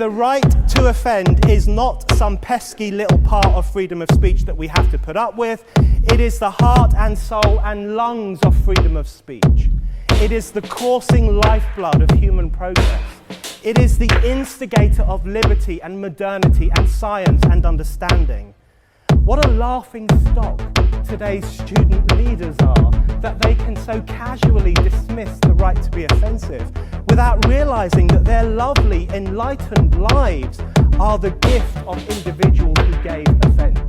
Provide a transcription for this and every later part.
The right to offend is not some pesky little part of freedom of speech that we have to put up with. It is the heart and soul and lungs of freedom of speech. It is the coursing lifeblood of human progress. It is the instigator of liberty and modernity and science and understanding. What a laughing stock today's student leaders are, that they can so casually dismiss the right to be offensive without realizing that their lovely, enlightened lives are the gift of individuals who gave offense.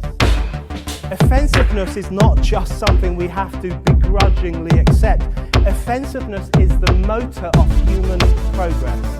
Offensiveness is not just something we have to begrudgingly accept. Offensiveness is the motor of human progress.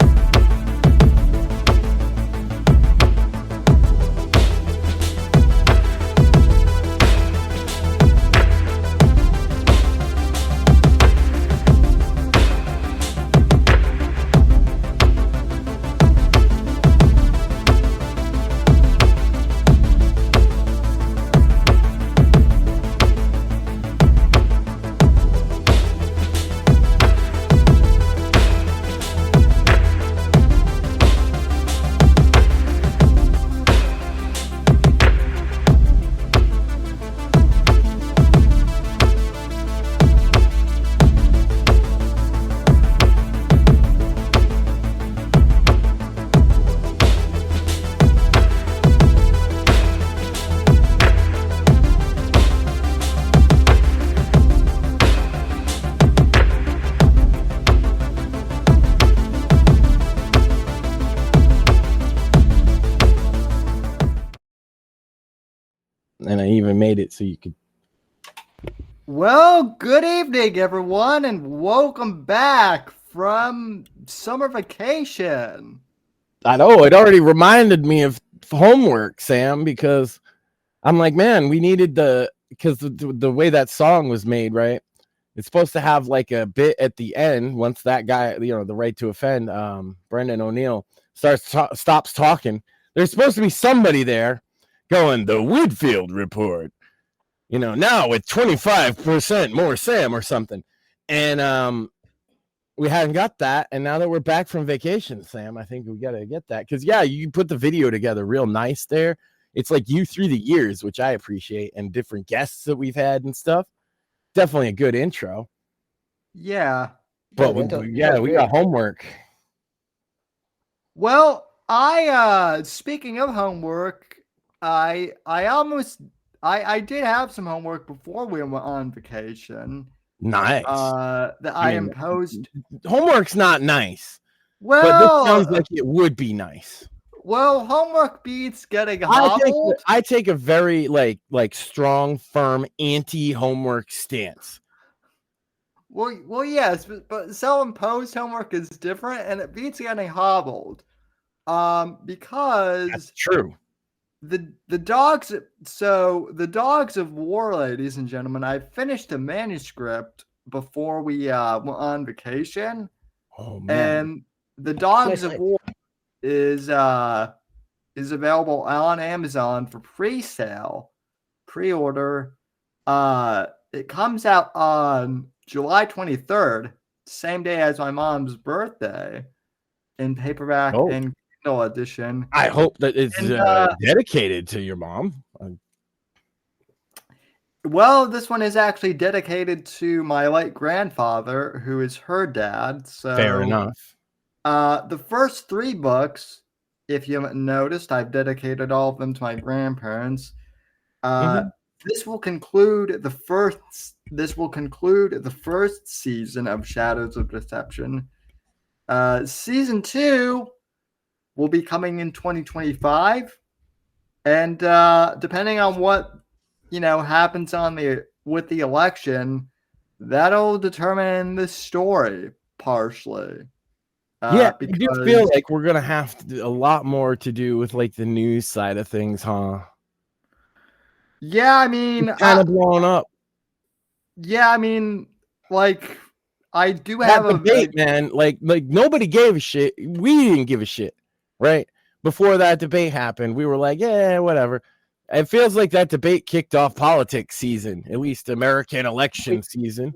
And I even made it so you could. Well, good evening, everyone, and welcome back from summer vacation. I know it already reminded me of homework, Sam, because I'm like, man, we needed because the way that song was made, right? It's supposed to have like a bit at the end once that guy, the right to offend, Brendan O'Neill, stops talking. There's supposed to be somebody there going, the Woodfield report, now with 25% more Sam or something. And we hadn't got that. And now that we're back from vacation, Sam, I think we got to get that. Because, yeah, you put the video together real nice there. It's like you through the years, which I appreciate, and different guests that we've had and stuff. Definitely a good intro. Yeah. But, we got homework. Well, speaking of homework, I did have some homework before we went on vacation. Nice. That I imposed. Homework's not nice. Well, but this sounds like it would be nice. Well, homework beats getting hobbled. I take a very like strong, firm anti-homework stance. Well, yes, but self-imposed homework is different, and it beats getting hobbled. Because that's true. The dogs of war, ladies and gentlemen, I finished a manuscript before we went on vacation. Oh man. And the Dogs of War is available on Amazon for pre-order. It comes out on July 23rd, same day as my mom's birthday, in paperback and Kindle edition. I hope that it's dedicated to your mom. Well, this one is actually dedicated to my late grandfather, who is her dad. So fair enough. The first 3 books, if you haven't noticed, I've dedicated all of them to my grandparents. This will conclude the first season of Shadows of Deception. Season 2 will be coming in 2025, and depending on what happens with the election, that'll determine the story partially. I do feel like we're gonna have to do a lot more to do with like the news side of things, huh? Yeah, I mean, it's kind of blown up. Yeah, I mean, like, I do have a debate, man. Like nobody gave a shit. We didn't give a shit, right? Before that debate happened, we were like, yeah, whatever. It feels like that debate kicked off politics season, at least American election season.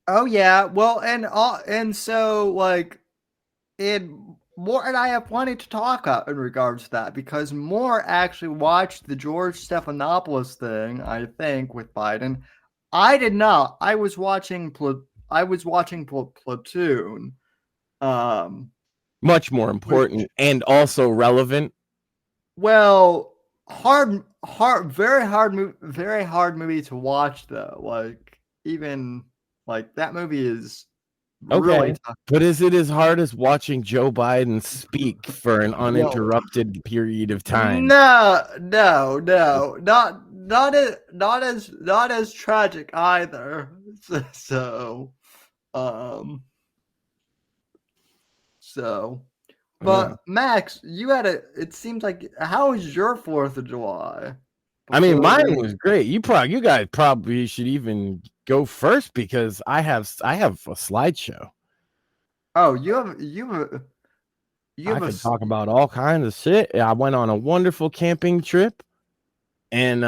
Oh yeah, well, and so like Moore and I have plenty to talk about in regards to that because Moore actually watched the George Stephanopoulos thing, I think, with Biden. I did not. I was watching Platoon. Much more important and also relevant. Well, very hard movie to watch though. Like even like that movie is really tough. But is it as hard as watching Joe Biden speak for an uninterrupted period of time? No, not as tragic either. But Max, you had it seems like, how was your 4th of July? I mean, mine was great. You guys probably should even go first because I have a slideshow. Oh, I could talk about all kinds of shit. I went on a wonderful camping trip, and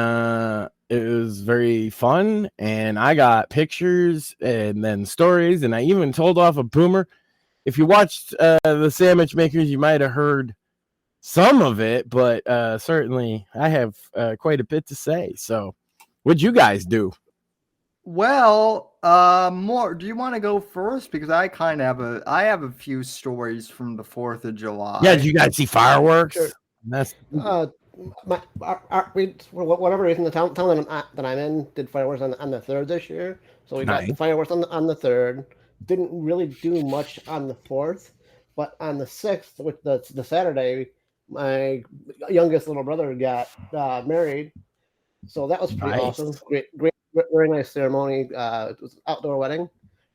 it was very fun. And I got pictures and then stories, and I even told off a boomer. If you watched the Sandwich Makers, you might have heard some of it, but certainly I have quite a bit to say. So, what'd you guys do? Well, more. Do you want to go first? Because I kind of have a few stories from the 4th of July. Yeah, did you guys see fireworks? Sure. That's for whatever reason, the town that I'm in did fireworks on the 3rd this year. So we got the fireworks on the 3rd. Didn't really do much on the 4th, but on the 6th, with the Saturday, my youngest little brother got married. So that was pretty awesome. Great, very nice ceremony. It was an outdoor wedding.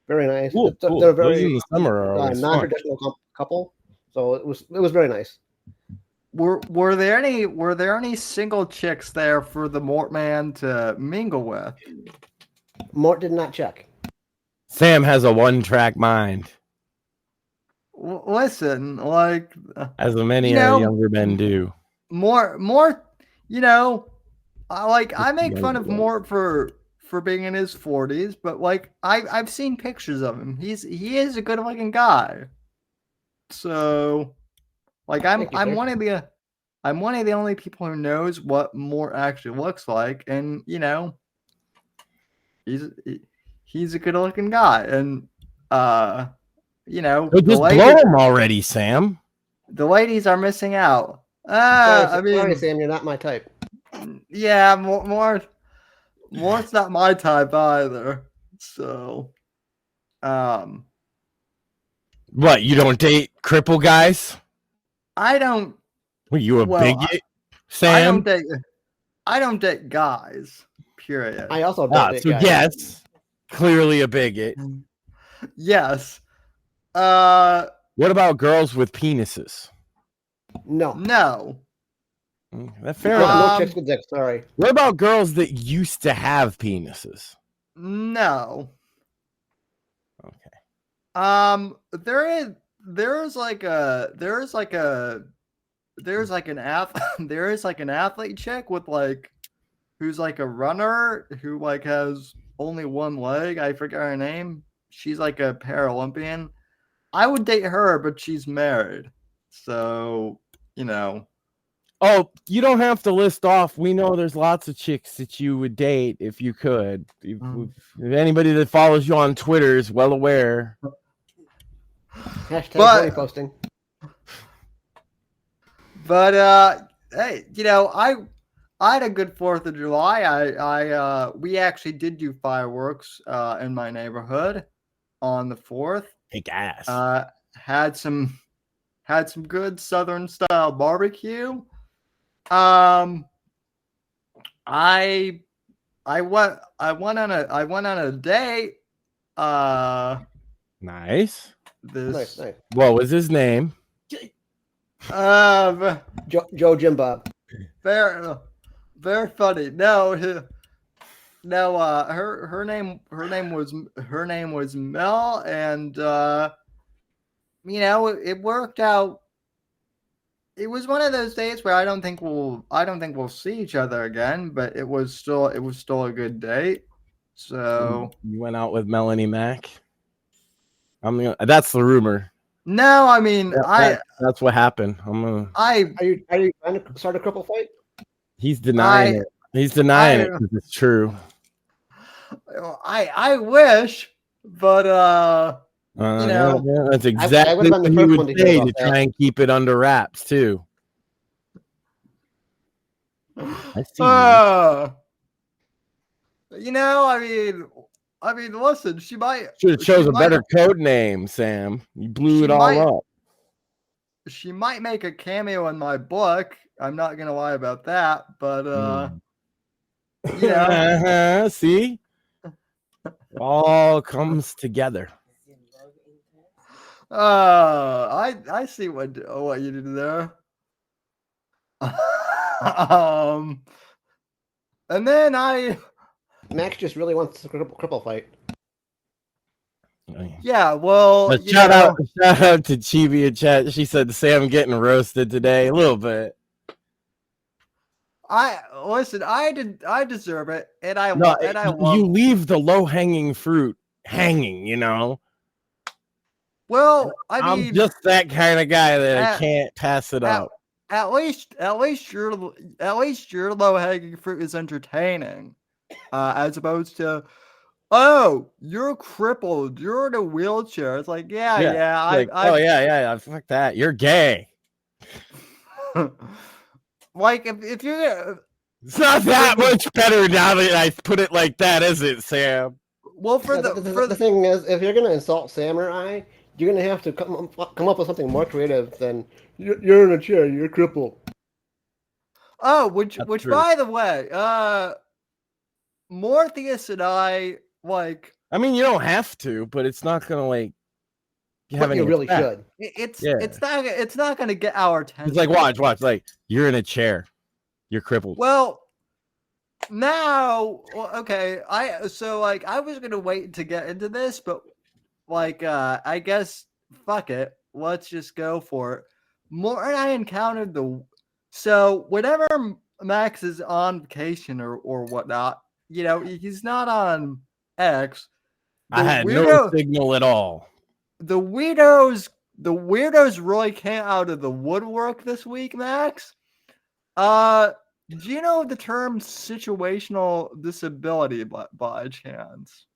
Very nice. Cool. They're very in the summer non-traditional couple. So it was very nice. Were there any single chicks there for the Mort man to mingle with? Mort did not check. Sam has a one-track mind. Listen, like as many younger men do. More, I make fun of Mort for being in his 40s, but like I've seen pictures of him. He is a good-looking guy. So, like I'm one of the only people who knows what Mort actually looks like, and he's a good-looking guy, and just blow him already, Sam. The ladies are missing out. Sorry, Sam, you're not my type. Yeah, Mort's not my type either. So, what, you don't date cripple guys? I don't. Were you a bigot, Sam? I don't date guys. Period. I also don't date guys. Yes, clearly a bigot. Yes. What about girls with penises? No. That's fair enough. No chicks with dicks, sorry. What about girls that used to have penises? No. Okay. There is an athlete chick with who's like a runner who like has only one leg. I forget her name. She's like a Paralympian. I would date her, but she's married. So, Oh, you don't have to list off. We know there's lots of chicks that you would date if you could. If anybody that follows you on Twitter is well aware. Hashtag posting. But hey, I had a good 4th of July. We actually did do fireworks in my neighborhood on the 4th. Kick ass. Had some good Southern style barbecue. I went on a date. Nice. Nice. What was his name? Joe Jim Bob. Very funny. No, her name was Mel, and it worked out. It was one of those days where I don't think we'll see each other again, but it was still a good date. So you went out with Melanie Mack. That's the rumor. No, I mean, that's what happened. Are you trying to start a cripple fight? He's denying it. He's denying it because it's true. I wish, but you know, yeah, that's exactly what he would say to try and keep it under wraps too. I see. You know, I mean, listen, she might should have chose a better code name, Sam. You blew it all up. She might make a cameo in my book. I'm not gonna lie about that, but you know, see, all comes together. I see what you did there. And then Max just really wants a cripple fight. Yeah, well, shout out to Chibi in chat. She said Sam getting roasted today a little bit. I deserve it, and you leave the low hanging fruit hanging, you know. Well, I'm just that kind of guy that I can't pass it up. At least your low hanging fruit is entertaining, as opposed to, oh, you're crippled, you're in a wheelchair. It's like, yeah, fuck that. You're gay. Like if you're, it's not that much better now that I put it like that, is it, Sam? Well, the thing is, if you're gonna insult Sam or I, you're gonna have to come up with something more creative than you're in a chair, you're crippled. Oh, which by the way, Morpheus and I like. I mean, you don't have to, but it's not gonna like. But you really should. It's not gonna get our attention. It's like watch, like you're in a chair, you're crippled. Well, now, okay, I was gonna wait to get into this, but like, I guess fuck it, let's just go for it. More and I encountered so whenever Max is on vacation or whatnot, you know, he's not on X. I had no signal at all. The weirdos really came out of the woodwork this week, Max. Do you know the term situational disability by chance?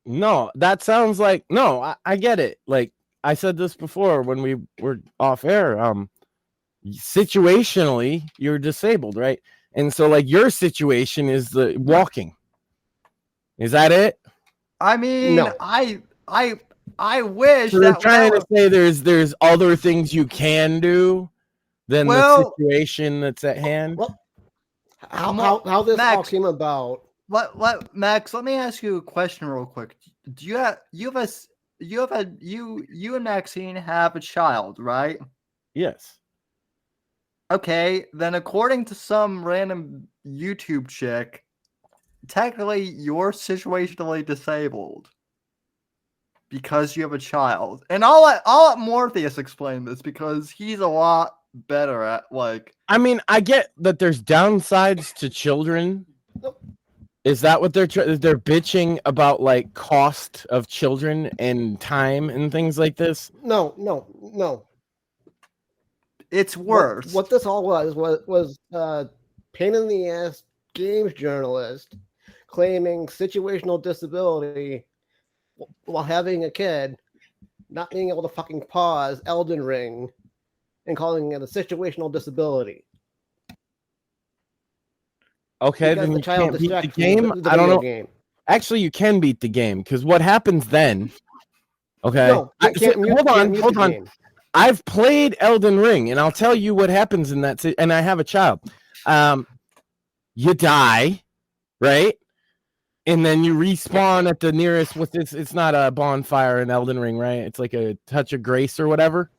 No, that sounds like I get it. Like I said this before when we were off air. Situationally, you're disabled, right? And so like your situation is the walking. Is that it? I mean, no. I wish so that trying to say there's other things you can do than the situation that's at hand. Well, how this Max, all came about? Max? Let me ask you a question real quick. Do you and Maxine have a child, right? Yes. Okay, then according to some random YouTube chick, technically you're situationally disabled because you have a child. And I'll let Morpheus explain this because he's a lot better at like. I mean, I get that there's downsides to children. Is that what they're bitching about, like cost of children and time and things like this? No. It's worse. What this all was pain in the ass games journalist claiming situational disability while having a kid, not being able to fucking pause Elden Ring and calling it a situational disability. Okay, because then you can't beat the game. I don't know. Game. Actually, you can beat the game because what happens then? Okay, no, hold on. Game. I've played Elden Ring, and I'll tell you what happens in that. And I have a child. You die, right? And then you respawn at the nearest. It's not a bonfire in Elden Ring, right? It's like a touch of grace or whatever.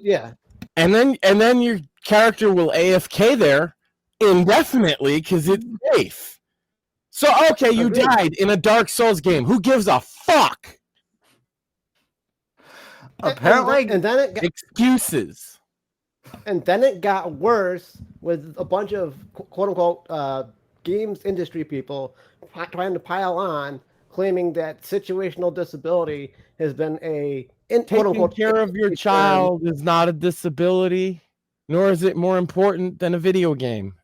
Yeah. And then your character will AFK there indefinitely because it's safe. So okay, you died in a Dark Souls game. Who gives a fuck? Apparently, and then it got, excuses. And then it got worse with a bunch of quote unquote games industry people trying to pile on, claiming that situational disability has been a Taking care of your child is not a disability, nor is it more important than a video game.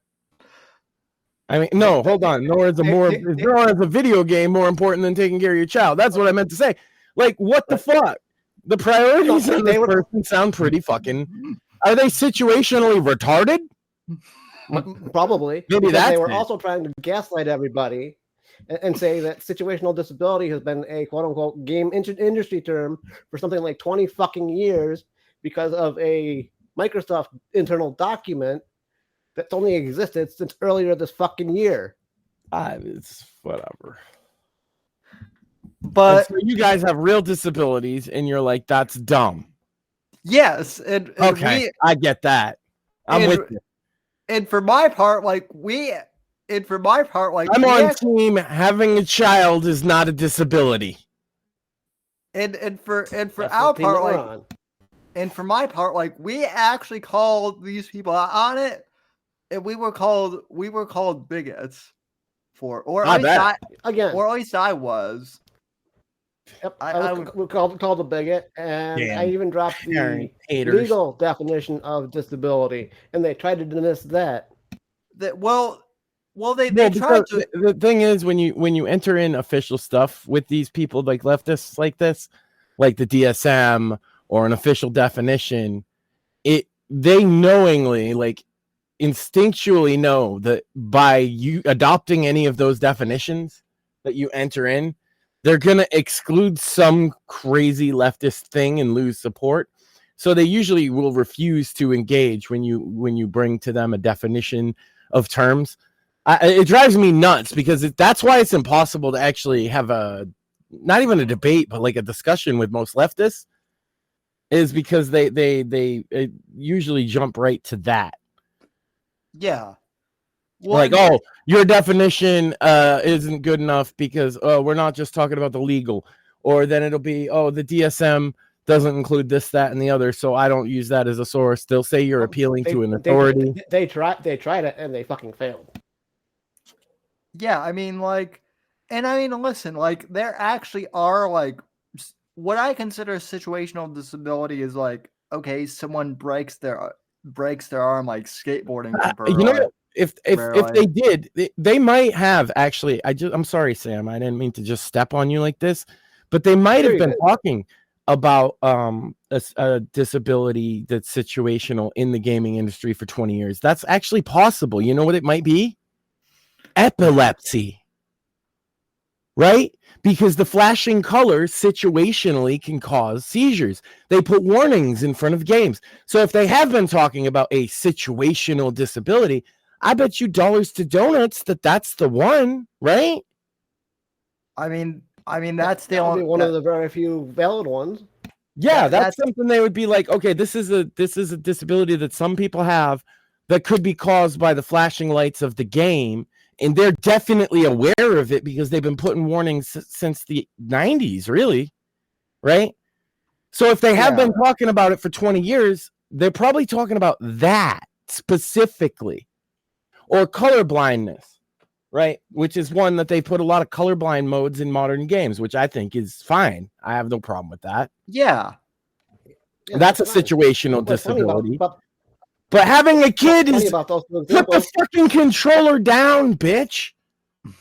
I mean, no, hold on. Nor is a video game more important than taking care of your child. That's what I meant to say. Like, what the fuck? The priorities of this person sound pretty fucking. Are they situationally retarded? Probably. Maybe that's they were also trying to gaslight everybody and say that situational disability has been a quote unquote game industry term for something like 20 fucking years because of a Microsoft internal document that's only existed since earlier this fucking year. It's whatever. But so you guys have real disabilities, and you're like, that's dumb. Yes, okay, I get that. I'm with you. And for my part, I'm on team. Having a child is not a disability. And for our part, and for my part, we actually called these people out on it, and we were called bigots or at least I was. Yep, I was called a bigot, and I even dropped the legal definition of disability, and they tried to dismiss that. They tried to. The thing is, when you enter in official stuff with these people, like leftists like this, like the DSM or an official definition, they knowingly, like instinctually know that by you adopting any of those definitions that you enter in, they're going to exclude some crazy leftist thing and lose support. So they usually will refuse to engage when you bring to them a definition of terms. It drives me nuts because that's why it's impossible to actually have not even a debate, but like a discussion with most leftists, is because they usually jump right to that. Yeah. Like, oh, your definition isn't good enough because we're not just talking about the legal. Or then it'll be, oh, the DSM doesn't include this, that, and the other, so I don't use that as a source. They'll say you're appealing to an authority. They tried it and they fucking failed. Yeah, listen, there actually are what I consider situational disability is okay, someone breaks their arm skateboarding. You know, if they did, they might have actually. I'm sorry, Sam. I didn't mean to just step on you like this, but they might have been talking about a disability that's situational in the gaming industry for 20 years. That's actually possible. You know what it might be? Epilepsy. Right? Because the flashing colors situationally can cause seizures. They put warnings in front of games. So if they have been talking about a situational disability, I bet you dollars to donuts that's the one, right? I mean that's the only one of the very few valid ones. Yeah, that's something they would be like, okay, this is a disability that some people have that could be caused by the flashing lights of the game. And they're definitely aware of it because they've been putting warnings since the 90s, really. Right? So if they have been talking about it for 20 years, they're probably talking about that specifically. Or color blindness, right? Which is one that they put a lot of colorblind modes in modern games, which I think is fine. I have no problem with that. Yeah. That's a situational disability. But having a kid is put the fucking controller down, bitch.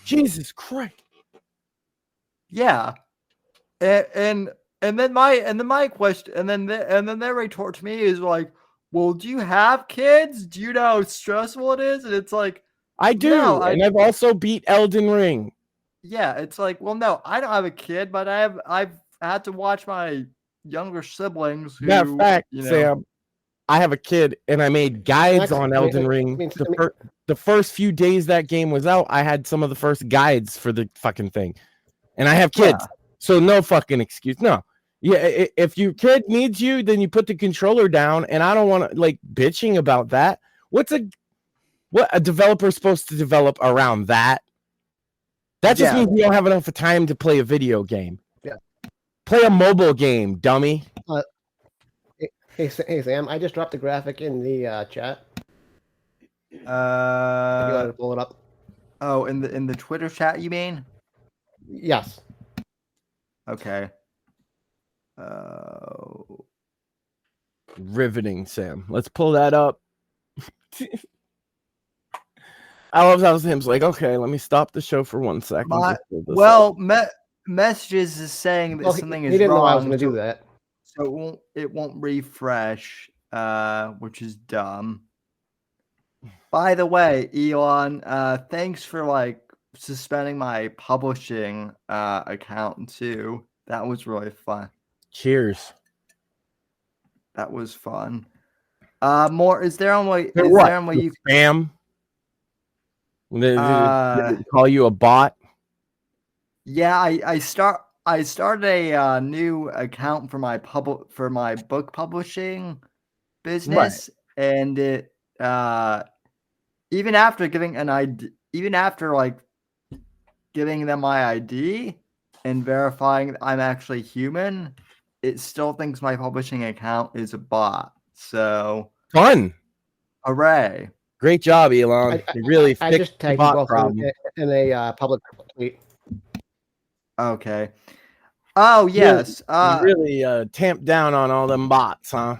Jesus Christ. Yeah. And then my question and then their retort to me is well, do you have kids? Do you know how stressful it is? And it's I do, no, and I've also beat Elden Ring. Yeah, it's well, no, I don't have a kid, but I've had to watch my younger siblings who, Matter of fact, Sam, I have a kid, and I made guides on Elden Ring. The first few days that game was out, I had some of the first guides for the fucking thing. And I have kids, so no fucking excuse. No. Yeah, if your kid needs you, then you put the controller down, and I don't want to, bitching about that. What a developer supposed to develop around that? That just means you don't have enough time to play a video game. Yeah. Play a mobile game, dummy. Hey Sam, I just dropped the graphic in the chat. If you want to pull it up. Oh, in the Twitter chat, you mean? Yes. Okay. Riveting, Sam. Let's pull that up. I love how Sam's like, okay, let me stop the show for 1 second. Messages is saying that something is wrong. He didn't know I was going to do that. So it won't refresh, which is dumb. By the way, Elon, thanks for like suspending my publishing account too. That was really fun. Cheers. That was fun. More is there on way? Is there on way you spam? Did they call you a bot? Yeah, I started a new account for my book publishing business, and it even after giving an ID, even after like giving them my ID and verifying that I'm actually human, it still thinks my publishing account is a bot. So fun. Hooray. Great job, Elon. You really fixed I just tagged the you bot both problem. in a public tweet. Okay. Oh, yes. You really tamped down on all them bots, huh?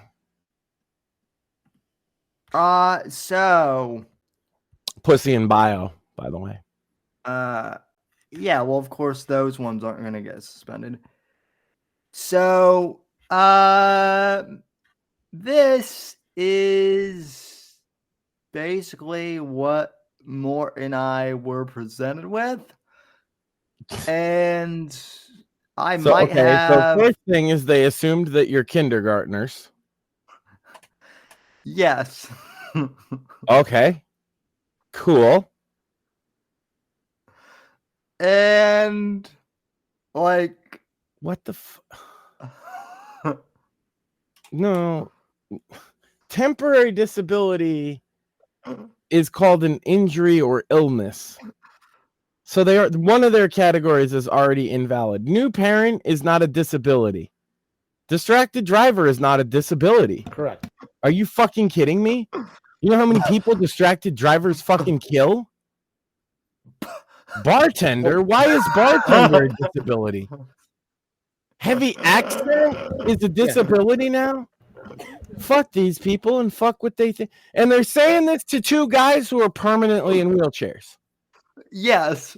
So pussy in bio, by the way. Yeah, well, of course, those ones aren't going to get suspended. So, this is basically what Mort and I were presented with. And I might have... So first thing is they assumed that you're kindergartners. Yes. Okay. Cool. And like what the No. Temporary disability is called an injury or illness. So they are one of their categories is already invalid. New parent is not a disability. Distracted driver is not a disability. Correct. Are you fucking kidding me? You know how many people distracted drivers fucking kill? Bartender? Why is bartender a disability? Heavy accident is a disability now? Fuck these people and fuck what they think. And they're saying this to two guys who are permanently in wheelchairs. Yes.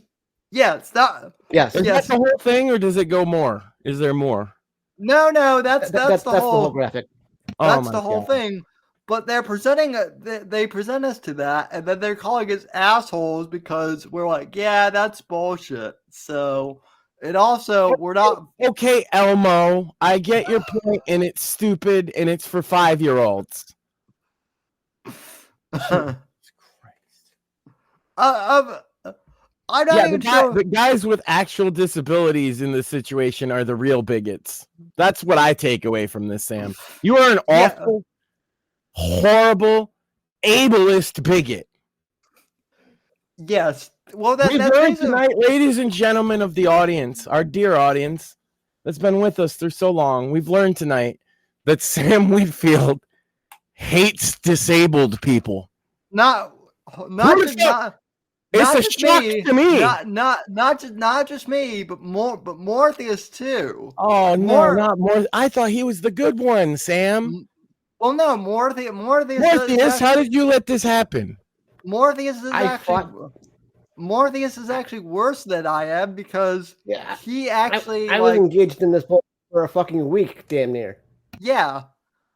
Yes. Is that the whole thing, or does it go more? Is there more? No, that's the whole graphic. That's the whole thing. But they're presenting they present us to that, and then they're calling us assholes because we're like, yeah, that's bullshit. So it also we're not okay, Elmo. I get your point, and it's stupid, and it's for 5-year-olds. I'm not even sure. The guys with actual disabilities in this situation are the real bigots. That's what I take away from this, Sam. You are an awful, horrible, ableist bigot. Yes. Well, we've learned tonight, ladies and gentlemen of the audience, our dear audience that's been with us through so long, we've learned tonight that Sam Wheatfield hates disabled people. It's a shock to me. Not just me, but Morpheus too. Oh no, not more. I thought he was the good one, Sam. Well, no, Morpheus. How did you let this happen? Morpheus is actually worse than I am because he actually I was engaged in this for a fucking week, damn near. Yeah,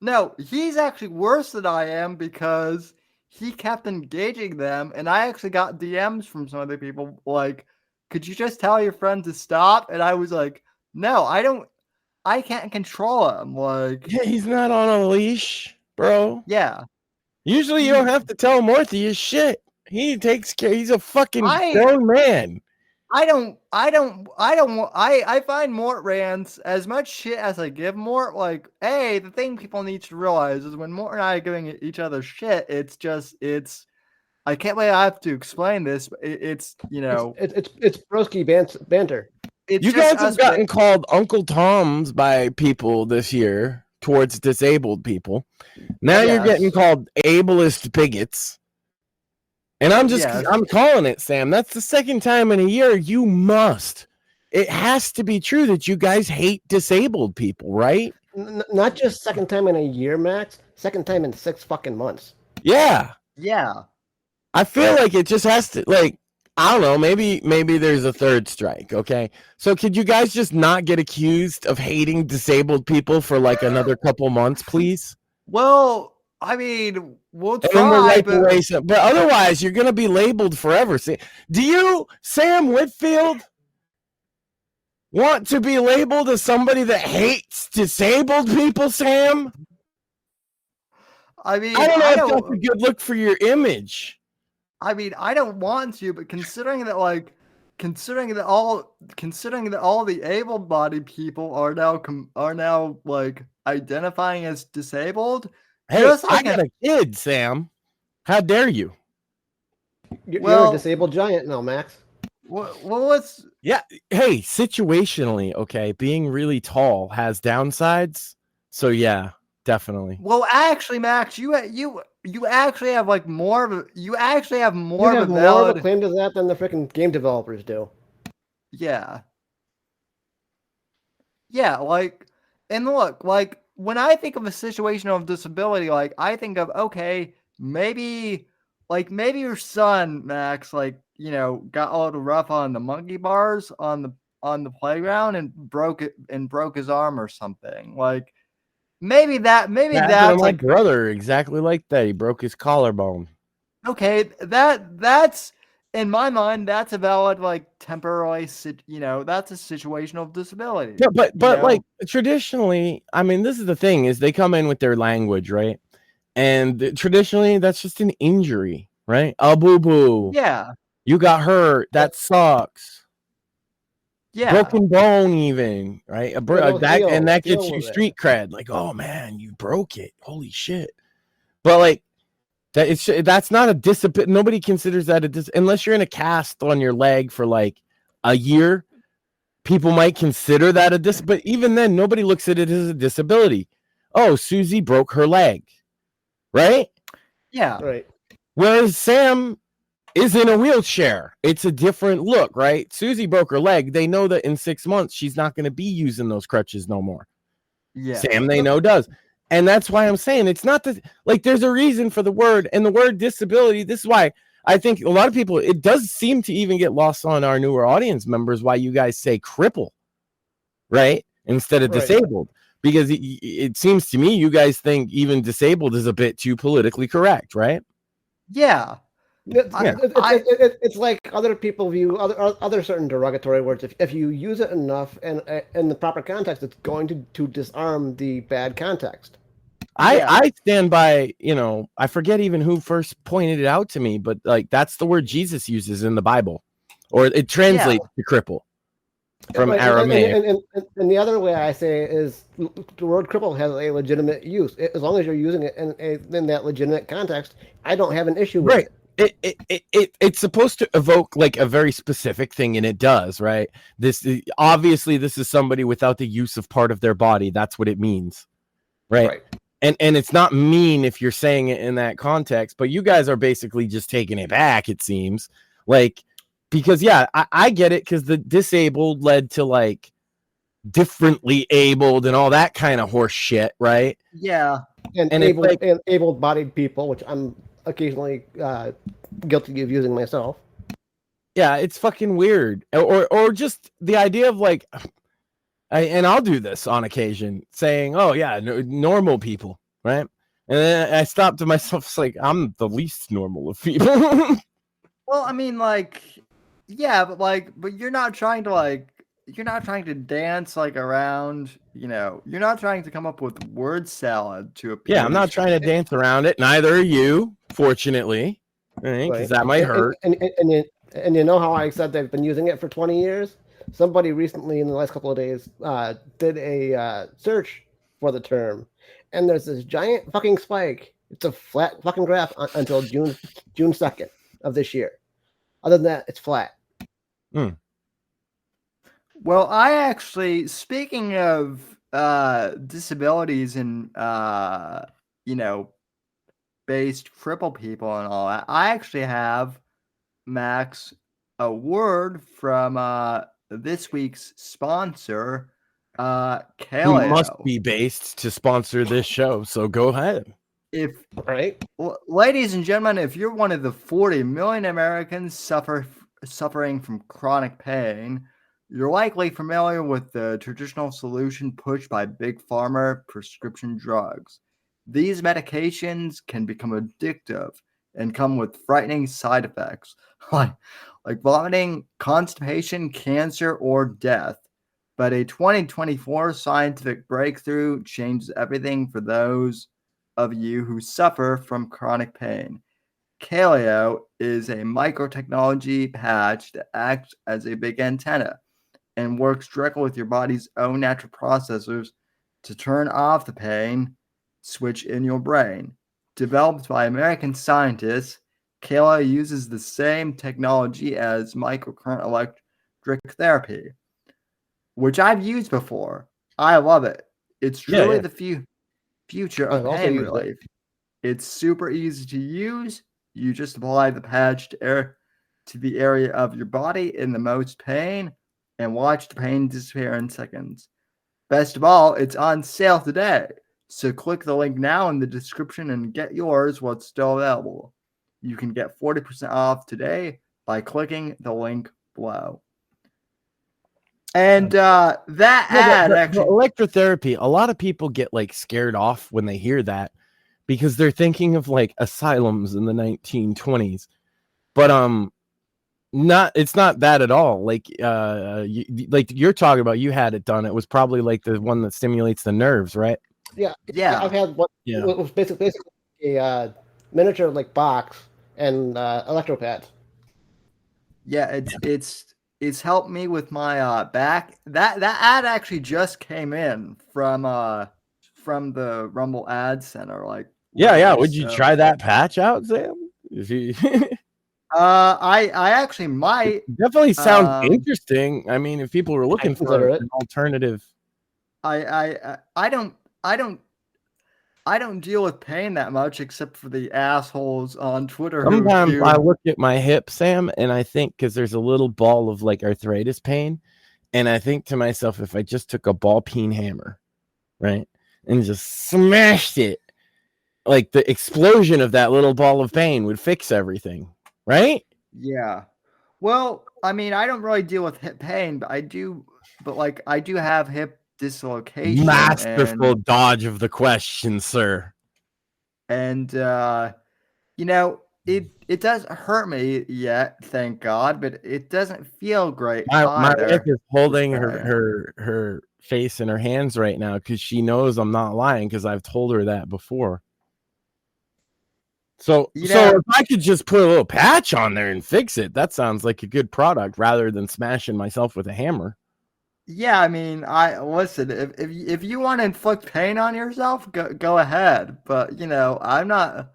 no, he's actually worse than I am because he kept engaging them, and I actually got DMs from some other people like, could you just tell your friend to stop? And I was like, no, I can't control him. Like, yeah, he's not on a leash, bro. Yeah. Usually you don't have to tell Morpheus shit. He takes care. He's a fucking grown man. I find Mort rants as much shit as I give Mort. Like, hey, the thing people need to realize is when Mort and I are giving each other shit, it's I can't believe I have to explain this, but it's broski banter. You guys have gotten called Uncle Toms by people this year towards disabled people. Now you're getting called ableist bigots. And I'm calling it, Sam. That's the second time in a year you must it has to be true that you guys hate disabled people, right? Not just second time in a year, Max. Second time in 6 fucking months. Yeah. Yeah. I feel like it just has to, like, I don't know, maybe there's a third strike, okay? So could you guys just not get accused of hating disabled people for like another couple months, please? Well, I mean, we'll And then we'll try, wipe but away some, but otherwise you're gonna be labeled forever. See, do you, Sam Whitfield, want to be labeled as somebody that hates disabled people, Sam? I mean, I don't know I if that's a don't. good look for your image. I mean, I don't want to, but considering that all the able-bodied people are now like identifying as disabled, Hey, just I like got a kid, Sam. How dare you? You're Well- a disabled giant now, Max. well, let's. Yeah. Hey, situationally, okay, being really tall has downsides. So yeah, definitely. Well, actually, Max, you actually have like more of a You have more of valid. a claim to that than the freaking game developers do. Yeah. Yeah, like, and look, like, when I think of a situation of disability, like, I think of, okay, maybe your son, Max, like, got a little rough on the monkey bars on the playground and broke his arm or something. Like, maybe Happened to that's my like, brother exactly like that. He broke his collarbone. okay, that's in my mind, that's a valid, like, temporary, that's a situational disability. Yeah, but you know? like traditionally, I mean, this is the thing is they come in with their language, right? And traditionally, that's just an injury, right? A boo boo. Yeah, You got hurt. That sucks. yeah. Broken bone, even, right? It'll heal. And that Deal gets you with it. street cred. Like, oh man, you broke it. Holy shit. But like that's not a disability. Nobody considers that unless you're in a cast on your leg for like a year. People might consider that a but even then, nobody looks at it as a disability. Oh, Susie broke her leg, right? Yeah. Right. Whereas Sam is in a wheelchair. It's a different look, right? Susie broke her leg. They know that in 6 months she's not going to be using those crutches no more. Yeah. Sam, they know, does. And that's why I'm saying it's not that, like, there's a reason for the word, and the word disability. This is why I think a lot of people, it does seem to even get lost on our newer audience members why you guys say cripple, right? Instead of Right. disabled. Because it seems to me you guys think even disabled is a bit too politically correct, right? Yeah. It's like other people view other certain derogatory words. If you use it enough and in the proper context, it's going to disarm the bad context. I stand by, I forget even who first pointed it out to me, but like that's the word Jesus uses in the Bible, or it translates to cripple from Aramaic. And the other way I say it is the word cripple has a legitimate use. As long as you're using it in that legitimate context, I don't have an issue with it. It's supposed to evoke like a very specific thing, and it does, right? Obviously this is somebody without the use of part of their body. That's what it means, right? And it's not mean if you're saying it in that context, but you guys are basically just taking it back, it seems. Like, because I get it, because the disabled led to like differently abled and all that kind of horse shit, right? Yeah. And able-bodied people, which I'm occasionally guilty of using myself. Yeah, it's fucking weird. Or just the idea of like, and I'll do this on occasion, saying, "Oh yeah, normal people," right? And then I stopped to myself, it's like I'm the least normal of people. Well, I mean, like, yeah, but you're not trying to dance like around, you're not trying to come up with word salad to appear. Yeah, I'm not trying to dance around it. Neither are you, fortunately, right? Because that might hurt. And you know how I said they've been using it for 20 years? Somebody recently in the last couple of days did a search for the term, and there's this giant fucking spike. It's a flat fucking graph until June 2nd of this year. Other than that, it's flat. Well, I actually, speaking of disabilities and based crippled people and all that, I actually have, Max, a word from this week's sponsor, Who Kaleo. must be based to sponsor this show. So go ahead. If Right? ladies and gentlemen, if you're one of the 40 million Americans suffering from chronic pain, you're likely familiar with the traditional solution pushed by big pharma prescription drugs. These medications can become addictive and come with frightening side effects like vomiting, constipation, cancer, or death. But a 2024 scientific breakthrough changes everything for those of you who suffer from chronic pain. Kaleo is a microtechnology patch that acts as a big antenna and works directly with your body's own natural processors to turn off the pain switch in your brain. Developed by American scientists, Kaleo uses the same technology as microcurrent electric therapy, which I've used before. I love it. It's truly the future of pain relief. It's super easy to use. You just apply the patch to the area of your body in the most pain and watch the pain disappear in seconds. Best of all, it's on sale today. So click the link now in the description and get yours while it's still available. You can get 40% off today by clicking the link below. And actually, electrotherapy, a lot of people get like scared off when they hear that because they're thinking of like asylums in the 1920s. But it's not that at all. Like like you're talking about, you had it done. It was probably like the one that stimulates the nerves, right? Yeah. Yeah. I've had one. Yeah. It was basically a miniature like box and electropads. Yeah, it's helped me with my back. That ad actually just came in from the Rumble Ad Center. Like, Yeah. Would you try that patch out, Sam? If you I actually might. definitely sounds interesting. I mean, if people were looking for an alternative, I don't deal with pain that much except for the assholes on Twitter. Sometimes I look at my hip, Sam, and I think, because there's a little ball of like arthritis pain, and I think to myself, if I just took a ball peen hammer, right, and just smashed it, like the explosion of that little ball of pain would fix everything, right? Yeah. Well, I mean, I don't really deal with hip pain, but I do have hip dislocation. Masterful dodge of the question, sir. And it does hurt me yet, thank God, but it doesn't feel great. My wife is holding her face in her hands right now because she knows I'm not lying, because I've told her that before. So if I could just put a little patch on there and fix it, that sounds like a good product rather than smashing myself with a hammer. Yeah, I mean, listen. If you want to inflict pain on yourself, go ahead. But I'm not.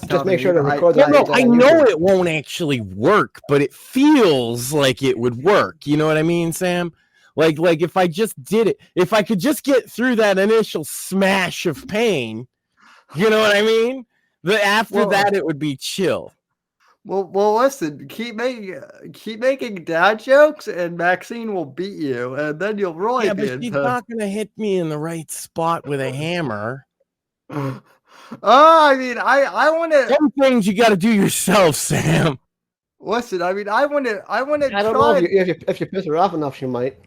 Just make sure to record that. No, I know it won't actually work, but it feels like it would work. You know what I mean, Sam? Like if I just did it, if I could just get through that initial smash of pain, you know what I mean? After that, it would be chill. Well, listen. Keep making dad jokes, and Maxine will beat you, and then you'll really but she's not gonna hit me in the right spot with a hammer. I mean, I want to. Some things you got to do yourself, Sam. Listen, I mean, I want to. I don't know if you piss her off enough, she might.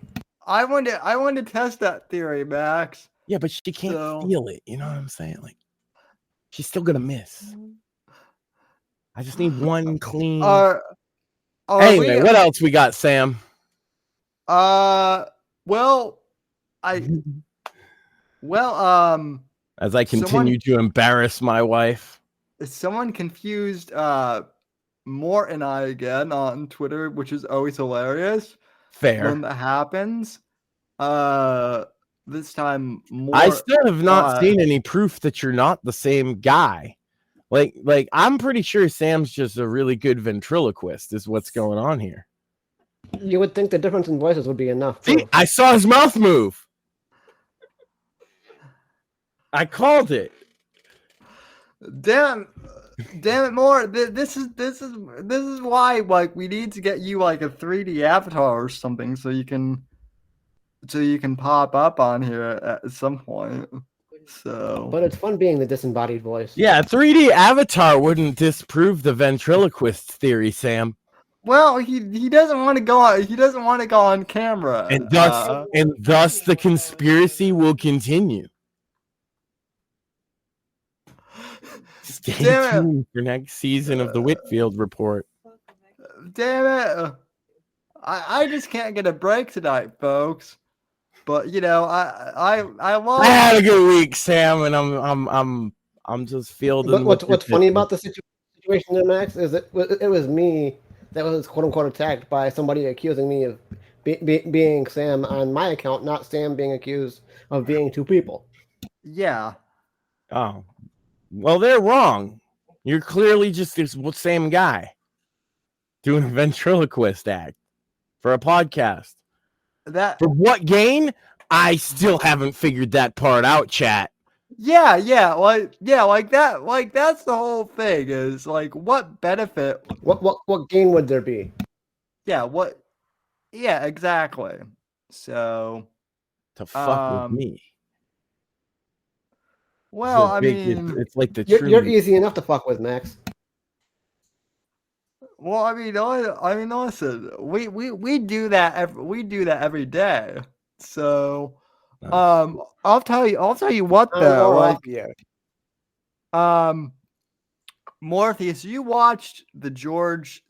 I want to test that theory, Max. Yeah, but she can't feel it. You know what I'm saying? Like, she's still gonna miss. I just need one clean. Anyway, what else we got, Sam? Well, as I continue to embarrass my wife, someone confused Mort and I again on Twitter, which is always hilarious. Fair. When that happens. This time Mort, I still have not seen any proof that you're not the same guy. Like I'm pretty sure Sam's just a really good ventriloquist is what's going on here. You would think the difference in voices would be enough. See, I saw his mouth move. I called it. Damn, damn it, more. This is why like we need to get you like a 3D avatar or something so you can pop up on here at some point. So, But it's fun being the disembodied voice. Yeah, 3D avatar wouldn't disprove the ventriloquist theory, Sam. well, he doesn't want to go on. He doesn't want to go on camera, And thus the conspiracy will continue. Stay Damn tuned for next season of the Whitfield Report. Damn it! I just can't get a break tonight, folks. But you know, I love. I had a good week, Sam, and I'm just fielding. But what's funny about the situation there, Max, is it was me that was quote unquote attacked by somebody accusing me of being Sam on my account, not Sam being accused of being two people. Yeah. Oh, well, they're wrong. You're clearly just this same guy doing a ventriloquist act for a podcast. That For what gain? I still haven't figured that part out, chat. yeah, like that, like that's the whole thing. Is like, what benefit? What gain would there be? Yeah, what? Yeah, exactly. So, To fuck with me. well, It's I big- mean, it's like the You're true. easy enough to fuck with, Max. well, I mean, listen, we do that. We do that every day. So, I'll tell you what though. Like, Morpheus, you watched the George.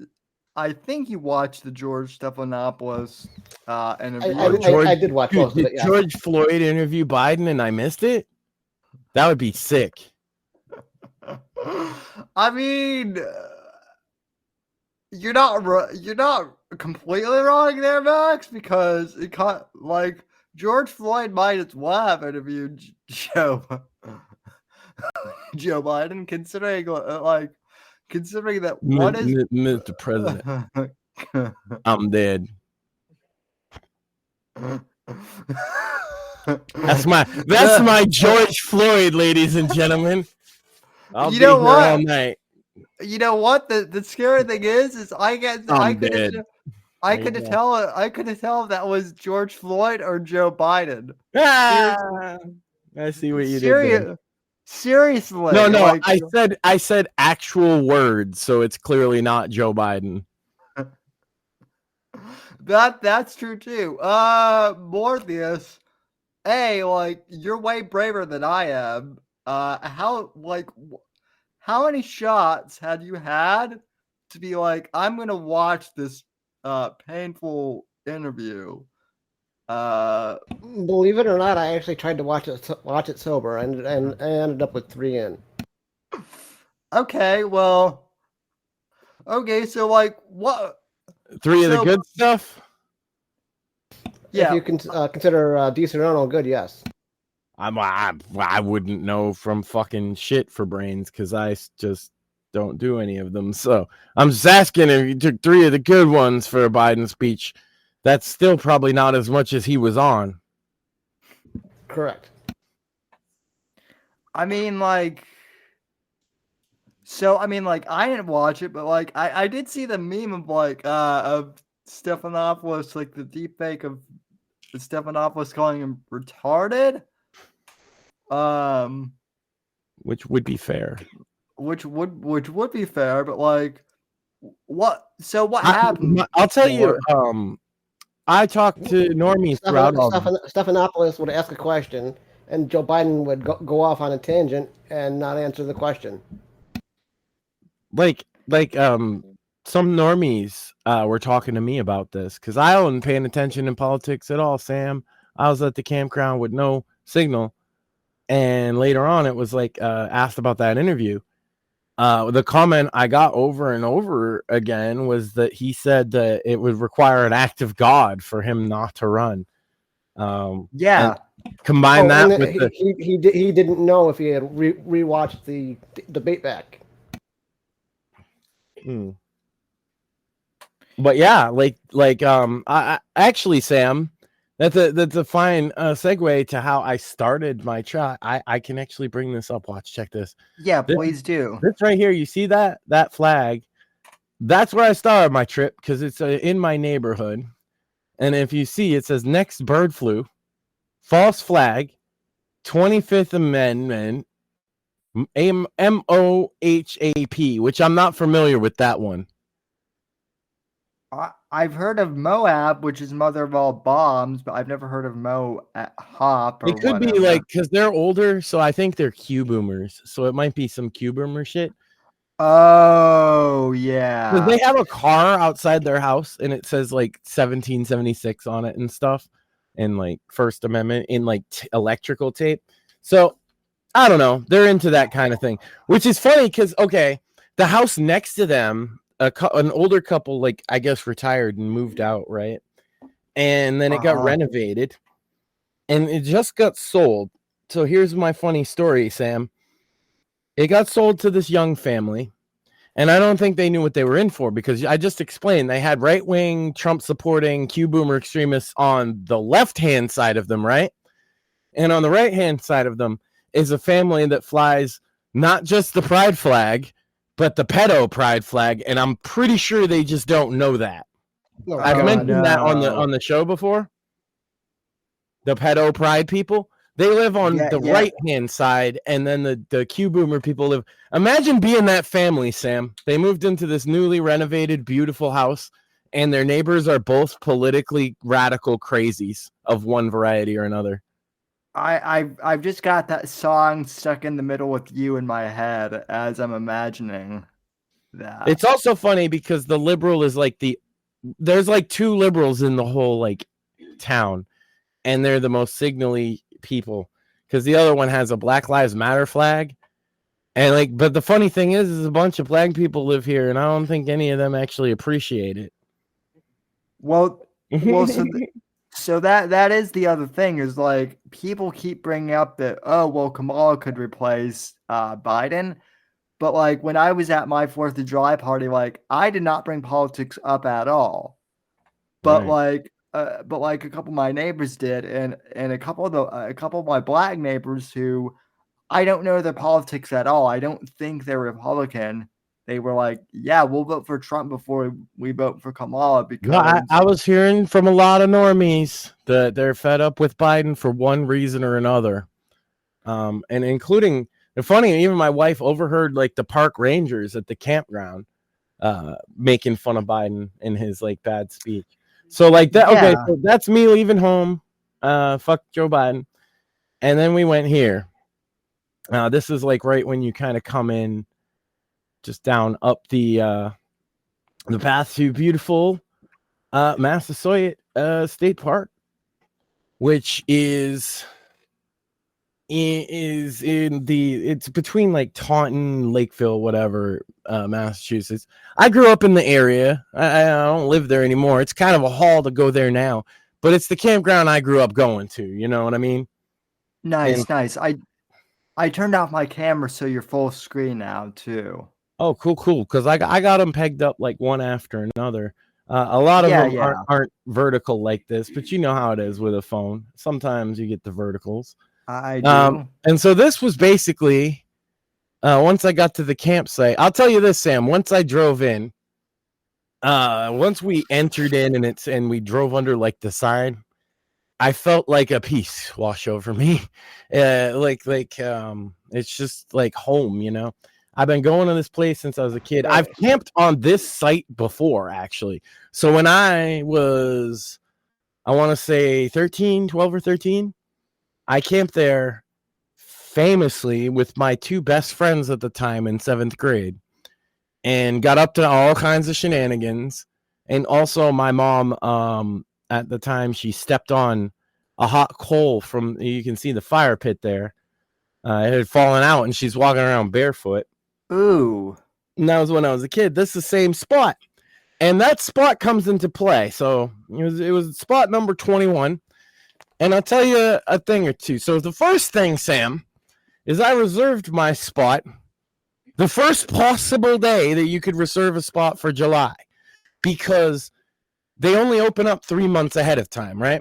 I think you watched the George Stephanopoulos interview. I did watch Dude, most of did it. Yeah. George Floyd interview Biden and I missed it? That would be sick. I mean, you're not completely wrong there, Max, because it caught like George Floyd might as well have interviewed Joe Biden, considering that what is Mr. President? I'm dead. That's my George Floyd, ladies and gentlemen. I'll You be know here what? all night. You know what? The scary thing is I dead. couldn't tell if that was George Floyd or Joe Biden. Ah, I see what you did there. Seriously. No, like, I said actual words, so it's clearly not Joe Biden. that's true too. Morpheus, like you're way braver than I am. How many shots had you had to be like, I'm gonna watch this painful interview? Believe it or not, I actually tried to watch it sober, and I ended up with 3 in. Okay, well, so like what? 3 of the good stuff. Yeah, If you can consider decent or no good, yes. I wouldn't know from fucking shit for brains because I just don't do any of them. So I'm just asking if you took 3 of the good ones for a Biden speech. That's still probably not as much as he was on. Correct. I mean, like, I didn't watch it, but like, I did see the meme of Stephanopoulos, like the deep fake of Stephanopoulos calling him retarded. Which would be fair. Which would be fair, but like, what? So what happened? I'll tell you. I talked to normies throughout all. Stephanopoulos would ask a question, and Joe Biden would go off on a tangent and not answer the question. Like some normies were talking to me about this because I wasn't paying attention in politics at all, Sam. I was at the campground with no signal. And later on, it was like asked about that interview. The comment I got over and over again was that he said that it would require an act of God for him not to run. Yeah. Combine that with he didn't know if he had rewatched the debate back. But yeah, I actually, Sam, That's a fine segue to how I started my trip. I can actually bring this up. Watch, check this. Yeah, please do. This right here, you see that flag? That's where I started my trip because it's in my neighborhood. And if you see, it says next bird flu, false flag, 25th Amendment, MOHAP, which I'm not familiar with that one. I've heard of Moab, which is mother of all bombs, but I've never heard of Hop. It could be like because they're older, so I think they're Q boomers. So it might be some Q boomer shit. Oh yeah, because they have a car outside their house, and it says like 1776 on it and stuff, and like First Amendment in like electrical tape. So I don't know. They're into that kind of thing, which is funny because okay, the house next to them. An older couple, like I guess, retired and moved out, right? And then it got renovated, and it just got sold. So here's my funny story, Sam. It got sold to this young family, and I don't think they knew what they were in for because I just explained they had right-wing, Trump-supporting, Q-boomer extremists on the left-hand side of them, right? And on the right-hand side of them is a family that flies not just the pride flag, but the pedo pride flag, and I'm pretty sure they just don't know that. I've mentioned that on the show before. The pedo pride people, they live on the right hand side, and then the Q boomer people live. Imagine being that family, Sam. They moved into this newly renovated, beautiful house, and their neighbors are both politically radical crazies of one variety or another. I've just got that song stuck in the middle with you in my head as I'm imagining that. It's also funny because the liberal is like there's like two liberals in the whole like town, and they're the most signally people because the other one has a Black Lives Matter flag, and like, but the funny thing is a bunch of black people live here, and I don't think any of them actually appreciate it. Well, so that is the other thing is like people keep bringing up that Kamala could replace Biden, but like when I was at my 4th of July party, like I did not bring politics up at all, but right. But a couple of my neighbors did, and a couple of my black neighbors who I don't know their politics at all. I don't think they're Republican. They were like, yeah, we'll vote for Trump before we vote for Kamala because I was hearing from a lot of normies that they're fed up with Biden for one reason or another. And including the funny, even my wife overheard like the park rangers at the campground making fun of Biden in his like bad speech. So like that, okay, so that's me leaving home. Fuck Joe Biden. And then we went here. This is like right when you kind of come in just down up the path to beautiful Massasoit State Park, which is it's between like Taunton, Lakeville, whatever, Massachusetts. I grew up in the area. I don't live there anymore. It's kind of a haul to go there now, but it's the campground I grew up going to. You know what I mean? Nice. I turned off my camera so you're full screen now too. Oh, cool. Because I got them pegged up like one after another. A lot of them aren't vertical like this, but you know how it is with a phone. Sometimes you get the verticals. I do. And so this was basically once I got to the campsite. I'll tell you this, Sam. Once I drove in, once we entered in and we drove under like the sign, I felt like a peace wash over me. It's just like home, you know. I've been going to this place since I was a kid. I've camped on this site before, actually. So when I was, I want to say 12 or 13, I camped there famously with my two best friends at the time in 7th grade and got up to all kinds of shenanigans. And also my mom, at the time, she stepped on a hot coal from, you can see the fire pit there. It had fallen out and she's walking around barefoot. Ooh. And that was when I was a kid. This is the same spot. And that spot comes into play. So it was spot number 21. And I'll tell you a thing or two. So the first thing, Sam, is I reserved my spot the first possible day that you could reserve a spot for July. Because they only open up 3 months ahead of time, right?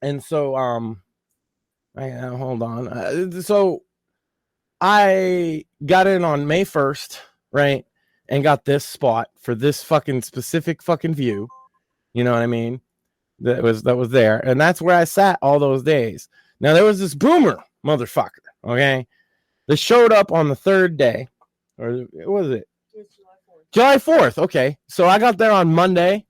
And so hold on. So I got in on May 1st, right? And got this spot for this fucking specific fucking view. You know what I mean? That was there. And that's where I sat all those days. Now there was this boomer motherfucker, okay? That showed up on the third day. Or what was it? July 4th. Okay. So I got there on Monday.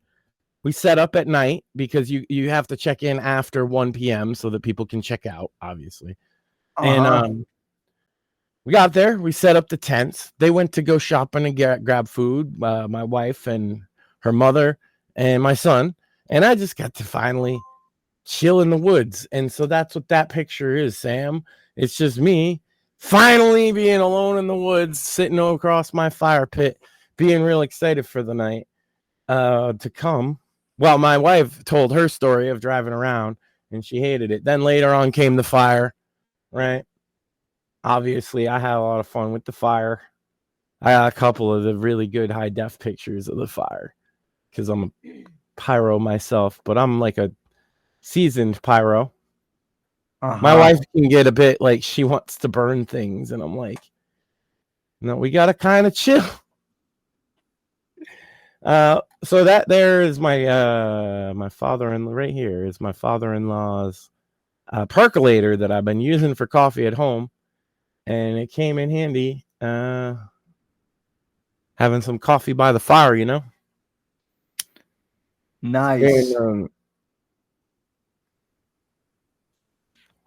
We set up at night because you have to check in after 1 p.m. so that people can check out, obviously. And we got there. We set up the tents. They went to go shopping and grab food. My wife and her mother and my son. And I just got to finally chill in the woods. And so that's what that picture is, Sam. It's just me finally being alone in the woods, sitting across my fire pit, being real excited for the night to come. Well, my wife told her story of driving around and she hated it. Then later on came the fire, right? Obviously, I had a lot of fun with the fire. I got a couple of the really good high def pictures of the fire because I'm a pyro myself, but I'm like a seasoned pyro. My wife can get a bit like she wants to burn things, and I'm like, no, we gotta kind of chill. So that there is my my father-in-law right here is my father-in-law's percolator that I've been using for coffee at home, and it came in handy having some coffee by the fire, you know. Nice. And,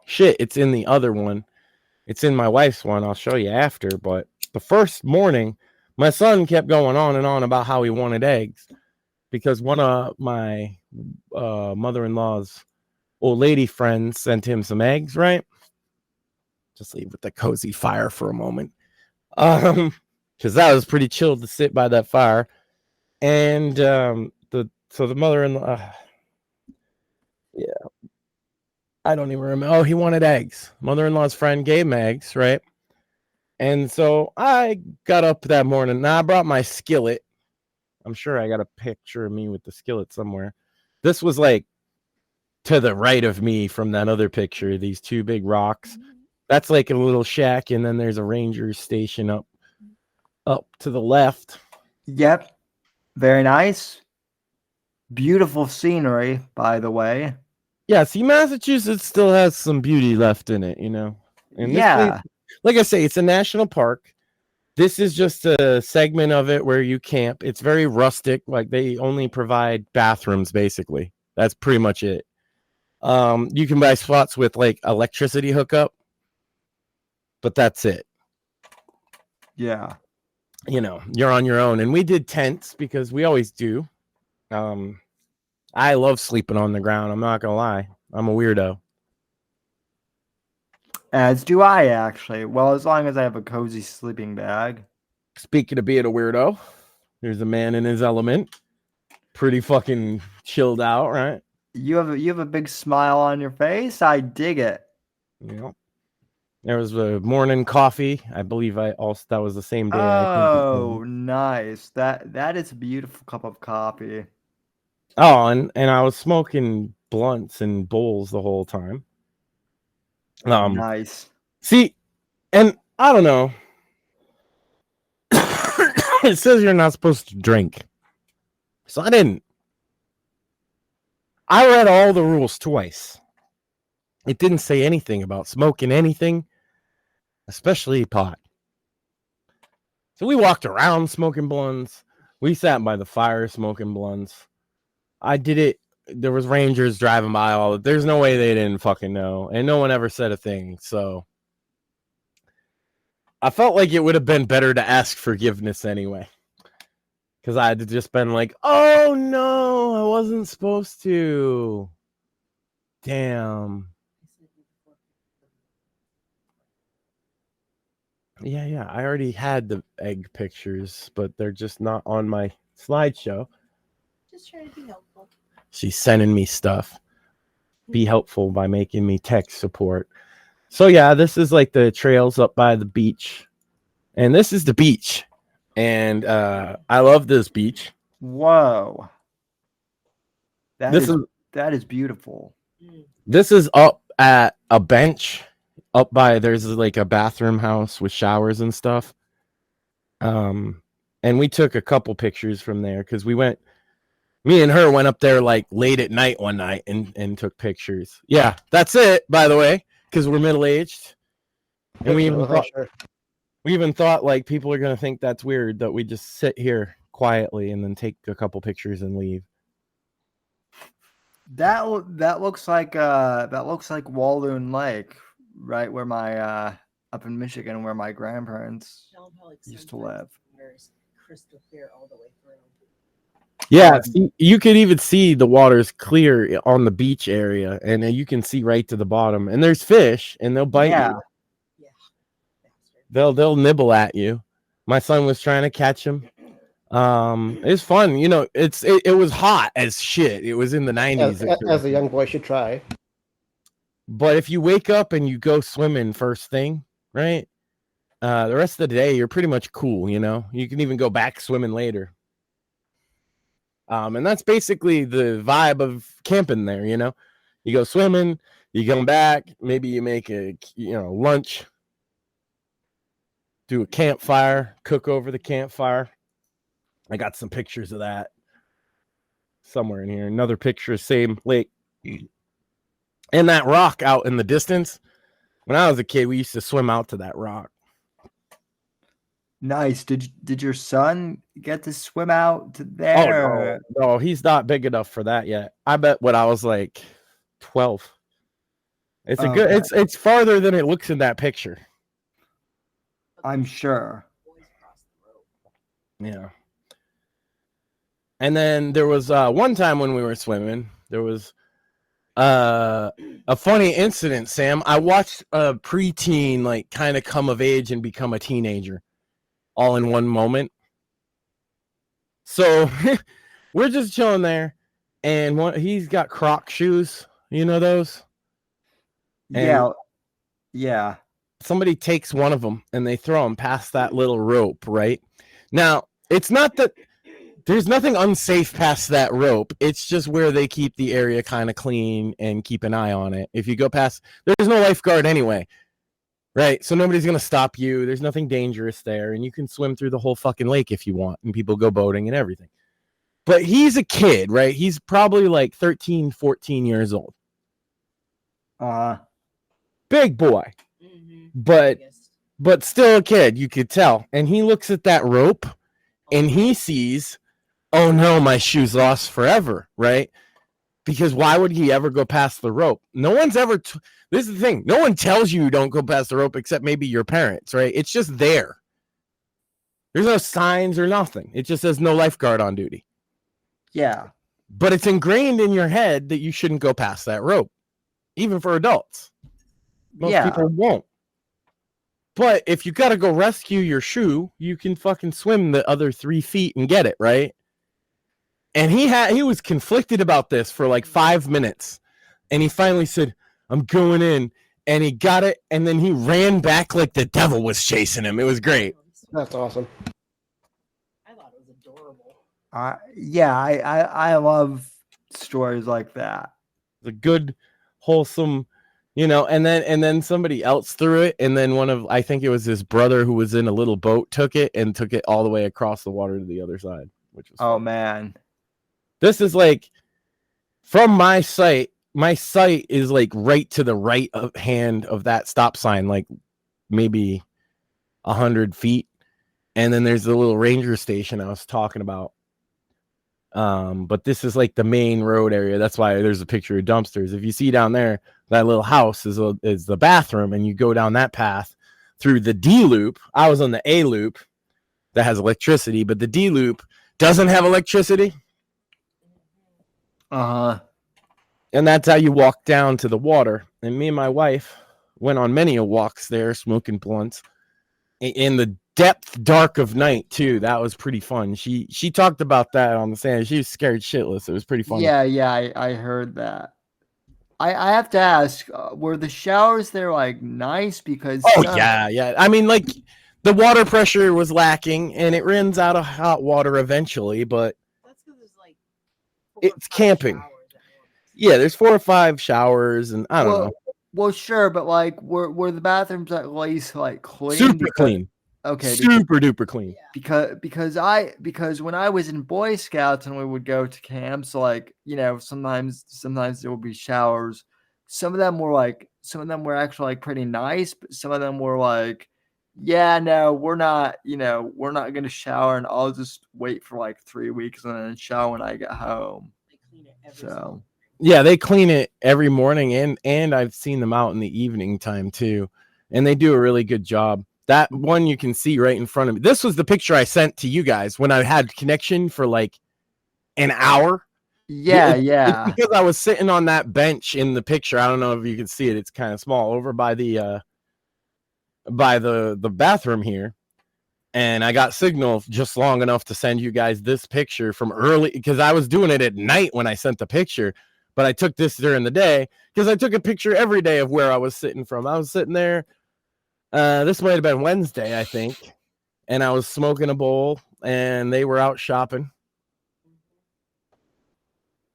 shit, it's in the other one. It's in my wife's one. I'll show you after. But the first morning, my son kept going on and on about how he wanted eggs because one of my mother-in-law's old lady friends sent him some eggs, right? Just leave with the cozy fire for a moment. Because that was pretty chill to sit by that fire. And so the mother-in-law, yeah, I don't even remember. Oh, he wanted eggs. Mother-in-law's friend gave him eggs, right? And so I got up that morning. Now I brought my skillet. I'm sure I got a picture of me with the skillet somewhere. This was like to the right of me from that other picture, these two big rocks. That's like a little shack, and then there's a ranger station up to the left. Yep. Very nice. Beautiful scenery, by the way. Yeah, see, Massachusetts still has some beauty left in it, you know? And yeah. Place, like I say, it's a national park. This is just a segment of it where you camp. It's very rustic. Like, they only provide bathrooms, basically. That's pretty much it. You can buy spots with, like, electricity hookup, but that's it. Yeah. You know, you're on your own. And we did tents because we always do. I love sleeping on the ground. I'm not gonna lie. I'm a weirdo. As do I, actually. Well, as long as I have a cozy sleeping bag. Speaking of being a weirdo, there's a man in his element. Pretty fucking chilled out, right? You have a big smile on your face. I dig it. You know, there was a morning coffee. I believe that was the same day. Oh, nice. That is a beautiful cup of coffee. Oh, and I was smoking blunts and bowls the whole time. Nice. See, and I don't know. It says you're not supposed to drink. So I didn't. I read all the rules twice. It didn't say anything about smoking anything, especially pot. So we walked around smoking blunts. We sat by the fire smoking blunts. I did it. There was rangers driving by. There's no way they didn't fucking know. And no one ever said a thing. So I felt like it would have been better to ask forgiveness anyway. Because I had just been like, oh no, I wasn't supposed to. Damn. Yeah. I already had the egg pictures, but they're just not on my slideshow. Just trying to be helpful. She's sending me stuff. Be helpful by making me tech support. So yeah, this is like the trails up by the beach. And this is the beach. And I love this beach. Whoa. That is beautiful. This is up at a bench up by, there's like a bathroom house with showers and stuff. And we took a couple pictures from there because me and her went up there like late at night one night and took pictures. Yeah, that's it, by the way, because we're middle-aged. And we even thought like people are going to think that's weird that we just sit here quietly and then take a couple pictures and leave. That looks like Walloon Lake, right where my up in Michigan, where my grandparents used to live. Crystal clear all the way through. Yeah, you could even see the water's clear on the beach area, and you can see right to the bottom. And there's fish, and they'll bite you. Yeah. They'll nibble at you. My son was trying to catch him. It's fun, you know. It was hot as shit. It was in the 90s. As a young boy should try. But if you wake up and you go swimming first thing, right? The rest of the day you're pretty much cool, you know. You can even go back swimming later. And that's basically the vibe of camping there, you know. You go swimming, you come back, maybe you make a lunch, do a campfire, cook over the campfire. I got some pictures of that somewhere in here. Another picture, same lake. And that rock out in the distance. When I was a kid, we used to swim out to that rock. Nice. Did your son get to swim out to there? Oh, no, he's not big enough for that yet. I bet when I was like 12. It's a good. It's farther than it looks in that picture. I'm sure. Yeah. And then there was one time when we were swimming, there was a funny incident, Sam. I watched a preteen like kind of come of age and become a teenager all in one moment. So we're just chilling there, and he's got Croc shoes. You know those? And yeah. Somebody takes one of them and they throw him past that little rope, right? Now, it's not that there's nothing unsafe past that rope. It's just where they keep the area kind of clean and keep an eye on it. If you go past, there's no lifeguard anyway, right? So nobody's going to stop you. There's nothing dangerous there, and you can swim through the whole fucking lake if you want, and people go boating and everything. But he's a kid, right? He's probably like 13, 14 years old. Big boy. But still a kid, you could tell. And he looks at that rope and he sees, oh no, my shoe's lost forever, right? Because why would he ever go past the rope? No one's ever, this is the thing, no one tells you don't go past the rope except maybe your parents, right? It's just there. There's no signs or nothing. It just says no lifeguard on duty. Yeah. But it's ingrained in your head that you shouldn't go past that rope, even for adults. Most people won't. But if you got to go rescue your shoe, you can fucking swim the other 3 feet and get it, right? And he was conflicted about this for like 5 minutes. And he finally said, I'm going in. And he got it. And then he ran back like the devil was chasing him. It was great. That's awesome. I thought it was adorable. I love stories like that. The good, wholesome, and then somebody else threw it, and then I think it was his brother who was in a little boat took it all the way across the water to the other side, which was fun. Man. This is like from my sight is like right to the right hand of that stop sign, like maybe 100 feet. And then there's the little ranger station I was talking about. But this is like the main road area. That's why there's a picture of dumpsters. If you see down there, that little house is the bathroom, and you go down that path through the D loop. I was on the A loop that has electricity, but the D loop doesn't have electricity. And that's how you walk down to the water. And me and my wife went on many walks there, smoking blunts in the depth dark of night too. That was pretty fun. She talked about that on the sand. She was scared shitless. It was pretty fun. I heard that. I have to ask, were the showers there like nice? Because yeah. I mean, like the water pressure was lacking, and it runs out of hot water eventually. But that's because there's like it's camping. Yeah, there's 4 or 5 showers, and I don't know. Well, sure, but like, were the bathrooms at least like clean? Super clean. Okay. Super duper clean. Because when I was in Boy Scouts and we would go to camps, like, sometimes there would be showers. Some of them were actually like pretty nice, but some of them were like, yeah, no, we're not gonna shower, and I'll just wait for like 3 weeks and then shower when I get home. They clean it every So single day. Yeah, they clean it every morning, and I've seen them out in the evening time too, and they do a really good job. That one you can see right in front of me. This was the picture I sent to you guys when I had connection for like an hour. yeah, It's because I was sitting on that bench in the picture. I don't know if you can see it. It's kind of small over by the bathroom here. And I got signal just long enough to send you guys this picture from early, because I was doing it at night when I sent the picture, but I took this during the day because I took a picture every day of where I was sitting from. I was sitting there. This might have been Wednesday, I think. And I was smoking a bowl and they were out shopping.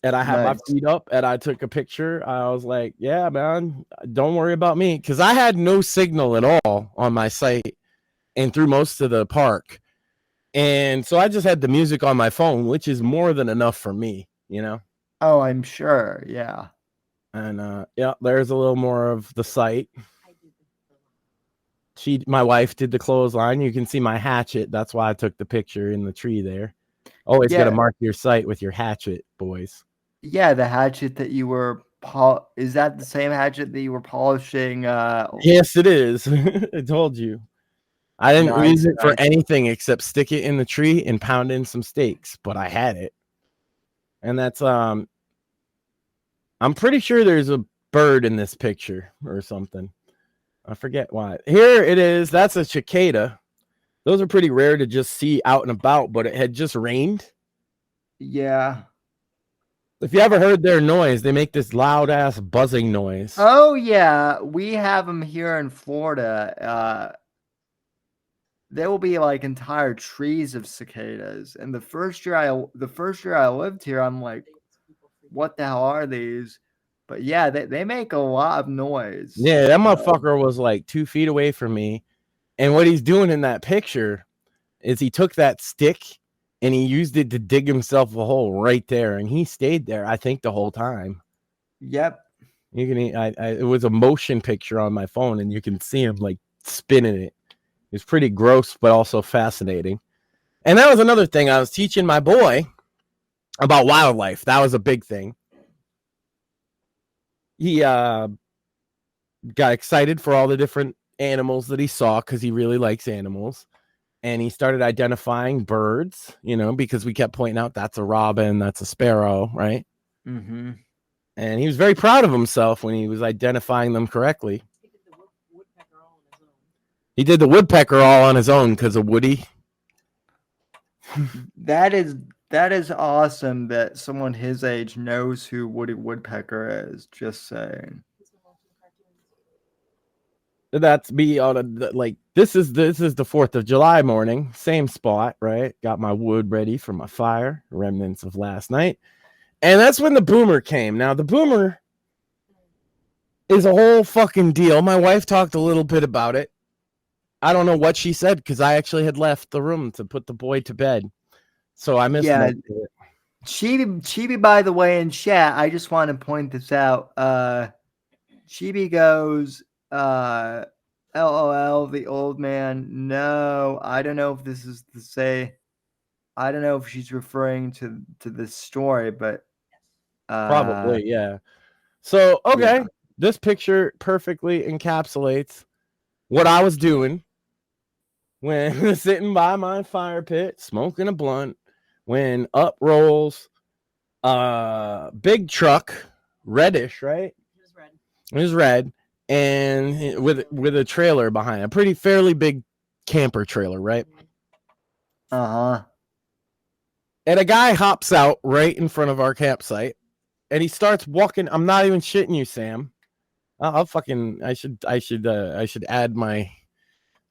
And I had my feet up and I took a picture. I was like, yeah, man, don't worry about me. Because I had no signal at all on my site and through most of the park. And so I just had the music on my phone, which is more than enough for me, Oh, I'm sure. Yeah. And yeah, there's a little more of the site. My wife did the clothesline. You can see my hatchet. That's why I took the picture in the tree there. Always got to mark your site with your hatchet, boys. Yeah, the hatchet that you were is that the same hatchet that you were polishing? Yes, it is. I told you. I didn't use it for anything except stick it in the tree and pound in some steaks, but I had it. And that's I'm pretty sure there's a bird in this picture or something. I forget why. Here it is. That's a cicada. Those are pretty rare to just see out and about, but it had just rained. Yeah. If you ever heard their noise, they make this loud ass buzzing noise. Oh yeah, we have them here in Florida. There will be like entire trees of cicadas. And the first year I lived here, I'm like, what the hell are these? But yeah, they make a lot of noise. Yeah, that motherfucker was like 2 feet away from me. And what he's doing in that picture is he took that stick and he used it to dig himself a hole right there. And he stayed there, I think, the whole time. Yep. You can. It was a motion picture on my phone, and you can see him like spinning it. It's pretty gross, but also fascinating. And that was another thing. I was teaching my boy about wildlife. That was a big thing. He got excited for all the different animals that he saw because he really likes animals. And he started identifying birds, because we kept pointing out that's a robin, that's a sparrow, right? Mm-hmm. And he was very proud of himself when he was identifying them correctly. He did the woodpecker all on his own because of Woody. That is awesome that someone his age knows who Woody Woodpecker is. Just saying. That's me on this is the 4th of July morning, same spot, right? Got my wood ready for my fire, remnants of last night. And that's when the boomer came. Now the boomer is a whole fucking deal. My wife talked a little bit about it. I don't know what she said because I actually had left the room to put the boy to bed. So I missed it. Chibi, by the way, in chat, I just want to point this out. Chibi goes, LOL, the old man. No, I don't know if this is to say. I don't know if she's referring to this story, but probably, yeah. So, okay, this picture perfectly encapsulates what I was doing when sitting by my fire pit, smoking a blunt, when up rolls big truck, reddish, right? It was red, and with a trailer behind it, a fairly big camper trailer, right? Uh-huh. And a guy hops out right in front of our campsite, and he starts walking. I'm not even shitting you, Sam. I should add my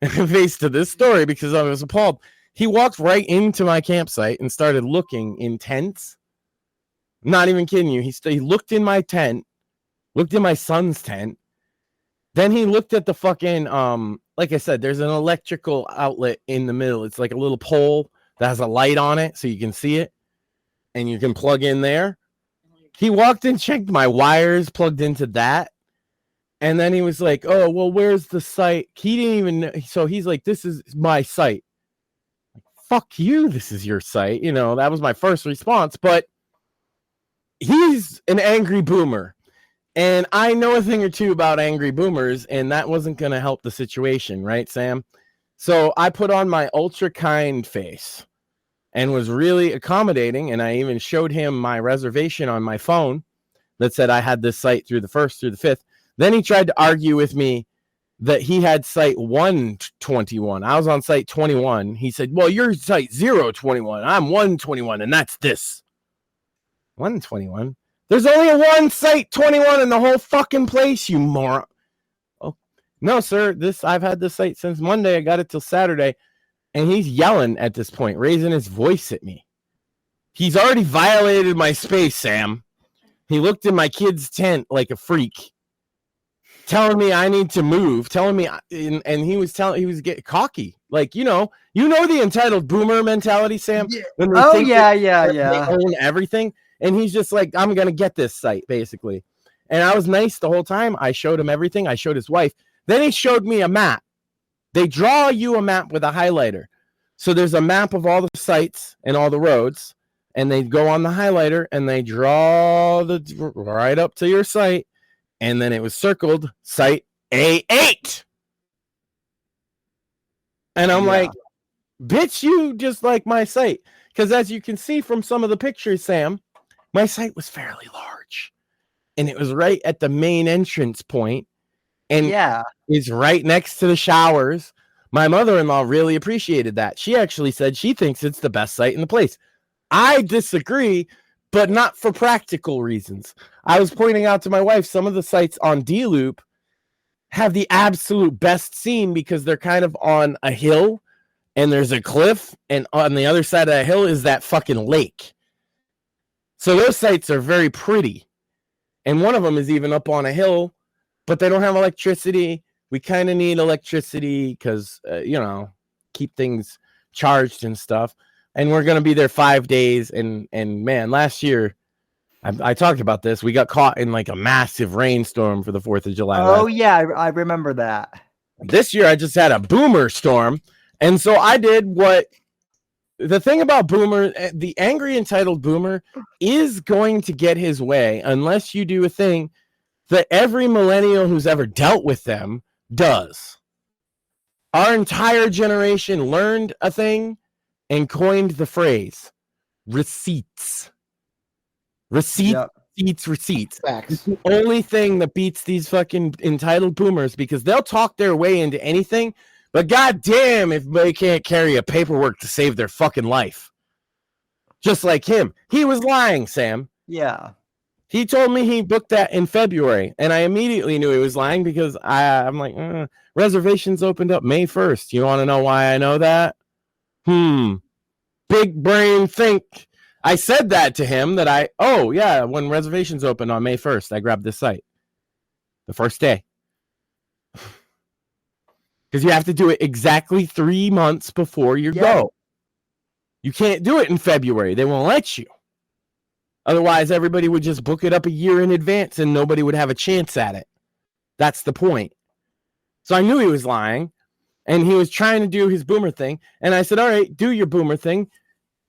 face to this story because I was appalled. He walked right into my campsite and started looking in tents Not even kidding you. He looked in my tent, looked in my son's tent. Then he looked at the fucking, like I said, there's an electrical outlet in the middle. It's like a little pole that has a light on it so you can see it and you can plug in there. He walked in, checked my wires, plugged into that. And then he was like, oh, well, where's the site? He didn't even know. So he's like, this is my site. Fuck you. This is your site. You know, that was my first response. But he's an angry boomer. And I know a thing or two about angry boomers. And that wasn't going to help the situation. Right, Sam? So I put on my ultra kind face and was really accommodating. And I even showed him my reservation on my phone that said I had this site through the 1st through the 5th. Then he tried to argue with me that he had site 121. I was on site 21. He said, well, you're site 021. I'm 121, and that's this. 121? There's only one site 21 in the whole fucking place, you moron. Oh, no, sir. I've had this site since Monday. I got it till Saturday. And he's yelling at this point, raising his voice at me. He's already violated my space, Sam. He looked in my kid's tent like a freak, telling me I need to move, telling me, and he was getting cocky. Like, you know the entitled boomer mentality, Sam? Yeah. When they they own everything. And he's just like, I'm going to get this site, basically. And I was nice the whole time. I showed him everything. I showed his wife. Then he showed me a map. They draw you a map with a highlighter. So there's a map of all the sites and all the roads. And they go on the highlighter and they draw right up to your site. And then it was circled site A8. And I'm like, bitch, you just like my site. Because as you can see from some of the pictures, Sam, my site was fairly large. And it was right at the main entrance point. And it's right next to the showers. My mother-in-law really appreciated that. She actually said she thinks it's the best site in the place. I disagree, but not for practical reasons. I was pointing out to my wife some of the sites on D-Loop have the absolute best scene because they're kind of on a hill and there's a cliff, and on the other side of that hill is that fucking lake. So those sites are very pretty. And one of them is even up on a hill, but they don't have electricity. We kind of need electricity because, keep things charged and stuff. And we're going to be there 5 days. And man, last year, I talked about this. We got caught in like a massive rainstorm for the 4th of July. Oh, yeah. I remember that. This year, I just had a boomer storm. And so I did what the thing about boomer, the angry entitled boomer is going to get his way unless you do a thing that every millennial who's ever dealt with them does. Our entire generation learned a thing and coined the phrase receipts. Receipts. Facts. It's the only thing that beats these fucking entitled boomers because they'll talk their way into anything, but goddamn if they can't carry a paperwork to save their fucking life. Just like him. He was lying, Sam. Yeah. He told me he booked that in February, and I immediately knew he was lying because I'm like, reservations opened up May 1st. You want to know why I know that? Big brain think. I said that to him when reservations opened on May 1st, I grabbed this site. The first day. Because you have to do it exactly 3 months before you go. You can't do it in February. They won't let you. Otherwise, everybody would just book it up a year in advance and nobody would have a chance at it. That's the point. So I knew he was lying and he was trying to do his boomer thing. And I said, all right, do your boomer thing.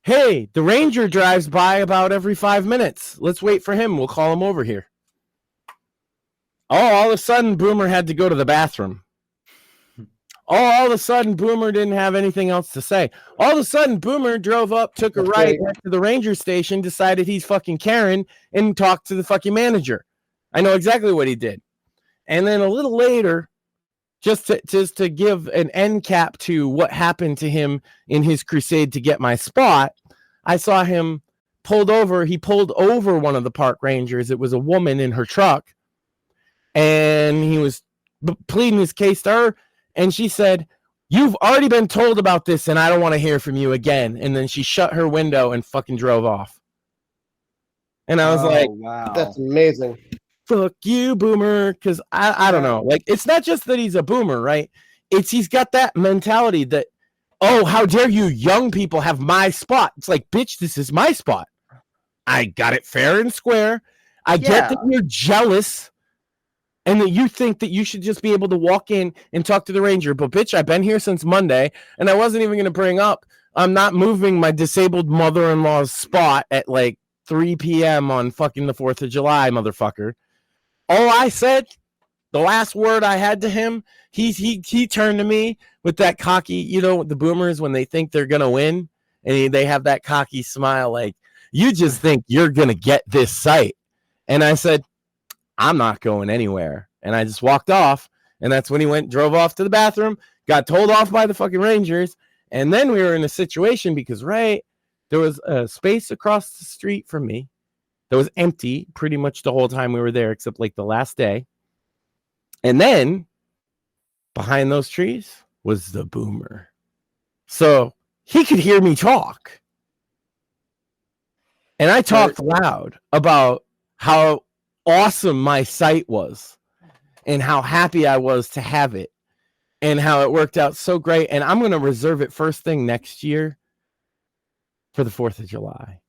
Hey, the ranger drives by about every 5 minutes. Let's wait for him. We'll call him over here. Oh, all of a sudden, boomer had to go to the bathroom. Oh, all of a sudden, Boomer didn't have anything else to say. All of a sudden, Boomer drove up, took a ride back to the ranger station, decided he's fucking Karen, and talked to the fucking manager. I know exactly what he did. And then a little later, just to give an end cap to what happened to him in his crusade to get my spot, I saw him pulled over. He pulled over one of the park rangers. It was a woman in her truck. And he was pleading his case to her. And she said, you've already been told about this and I don't want to hear from you again. And then she shut her window and fucking drove off. And I was like, wow. That's amazing. fuck you, boomer. Because I don't know. Like, it's not just that he's a boomer, right? It's he's got that mentality that, oh, how dare you young people have my spot. It's like, bitch, this is my spot. I got it fair and square. I get that you're jealous and that you think that you should just be able to walk in and talk to the ranger. But, bitch, I've been here since Monday, and I wasn't even going to bring up I'm not moving my disabled mother-in-law's spot at, like, 3 p.m. on fucking the 4th of July, motherfucker. All I said, the last word I had to him, he turned to me with that cocky, you know, the boomers when they think they're going to win, and they have that cocky smile like, you just think you're going to get this site. And I said, I'm not going anywhere. And I just walked off. And that's when he drove off to the bathroom, got told off by the fucking Rangers. And then we were in a situation because, right, there was a space across the street from me that was empty pretty much the whole time we were there, except like the last day. And then behind those trees was the boomer. So he could hear me talk. And I talked loud about how awesome my site was and how happy I was to have it and how it worked out so great. And I'm going to reserve it first thing next year for the 4th of July.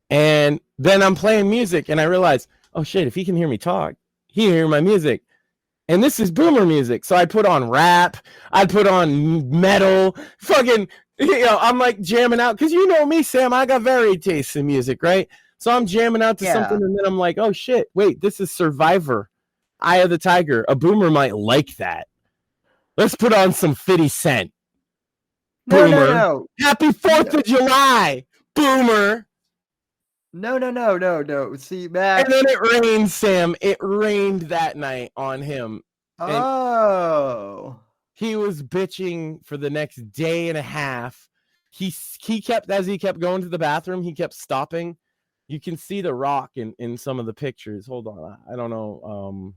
And then I'm playing music and I realized, oh shit, if he can hear me talk, he can hear my music. And this is boomer music. So I put on rap, I put on metal, fucking, you know, I'm like jamming out. Because you know me, Sam, I got varied tastes in music, right? So I'm jamming out to something and then I'm like, oh shit, wait, this is Survivor, Eye of the Tiger. A boomer might like that. Let's put on some 50 Cent. Boomer. No. Happy 4th of July, boomer. No. See, Max. And then it rained, Sam. It rained that night on him. Oh. He was bitching for the next day and a half. He kept, as he kept going to the bathroom, he kept stopping. You can see the rock in some of the pictures. Hold on. I don't know.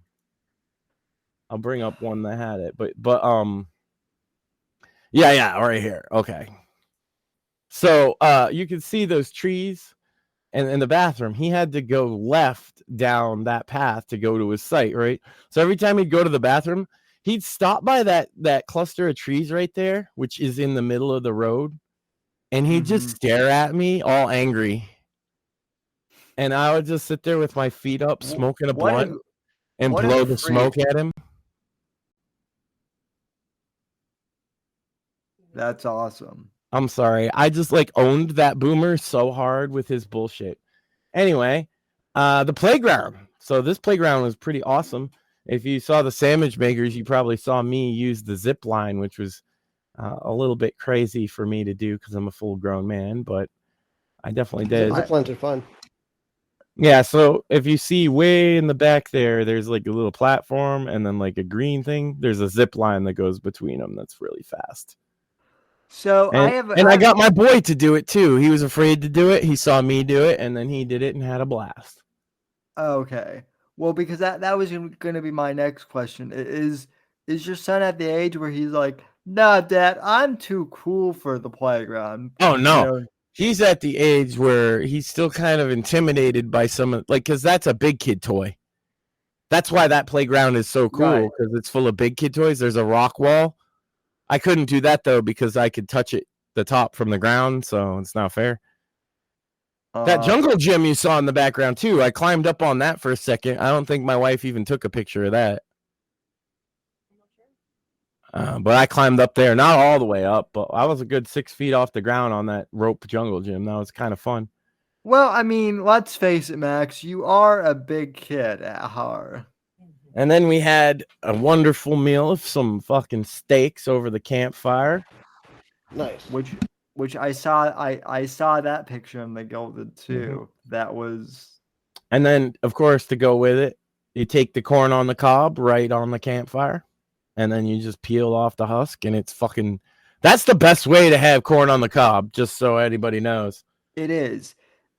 I'll bring up one that had it. But yeah, right here. Okay. So you can see those trees. And in the bathroom, he had to go left down that path to go to his site, right? So every time he'd go to the bathroom, he'd stop by that cluster of trees right there, which is in the middle of the road. And he'd just stare at me all angry. And I would just sit there with my feet up, smoking a blunt, and blow the smoke at him. That's awesome. I'm sorry. I just like owned that boomer so hard with his bullshit. Anyway, the playground. So this playground was pretty awesome. If you saw the sandwich makers, you probably saw me use the zip line, which was a little bit crazy for me to do because I'm a full grown man, but I definitely did. Zip lines are fun. Yeah, so if you see way in the back there's like a little platform and then like a green thing. There's a zip line that goes between them that's really fast. So I got my boy to do it too. He was afraid to do it. He saw me do it, and then he did it and had a blast. Okay. Well, because that was going to be my next question. Is your son at the age where he's like, nah, Dad, I'm too cool for the playground? Oh, no. You know? He's at the age where he's still kind of intimidated by some, like, because that's a big kid toy. That's why that playground is so cool, because it's full of big kid toys. There's a rock wall. I couldn't do that, though, because I could touch the top from the ground, so it's not fair. That jungle gym you saw in the background, too, I climbed up on that for a second. I don't think my wife even took a picture of that. But I climbed up there, not all the way up, but I was a good 6 feet off the ground on that rope jungle gym. That was kind of fun. Well, I mean, let's face it, Max, you are a big kid at heart. And then we had a wonderful meal of some fucking steaks over the campfire. Nice. Which I saw that picture in the Gilded too. Mm-hmm. That was. And then, of course, to go with it, you take the corn on the cob right on the campfire, and then you just peel off the husk, and it's fucking. That's the best way to have corn on the cob, just so anybody knows. It is.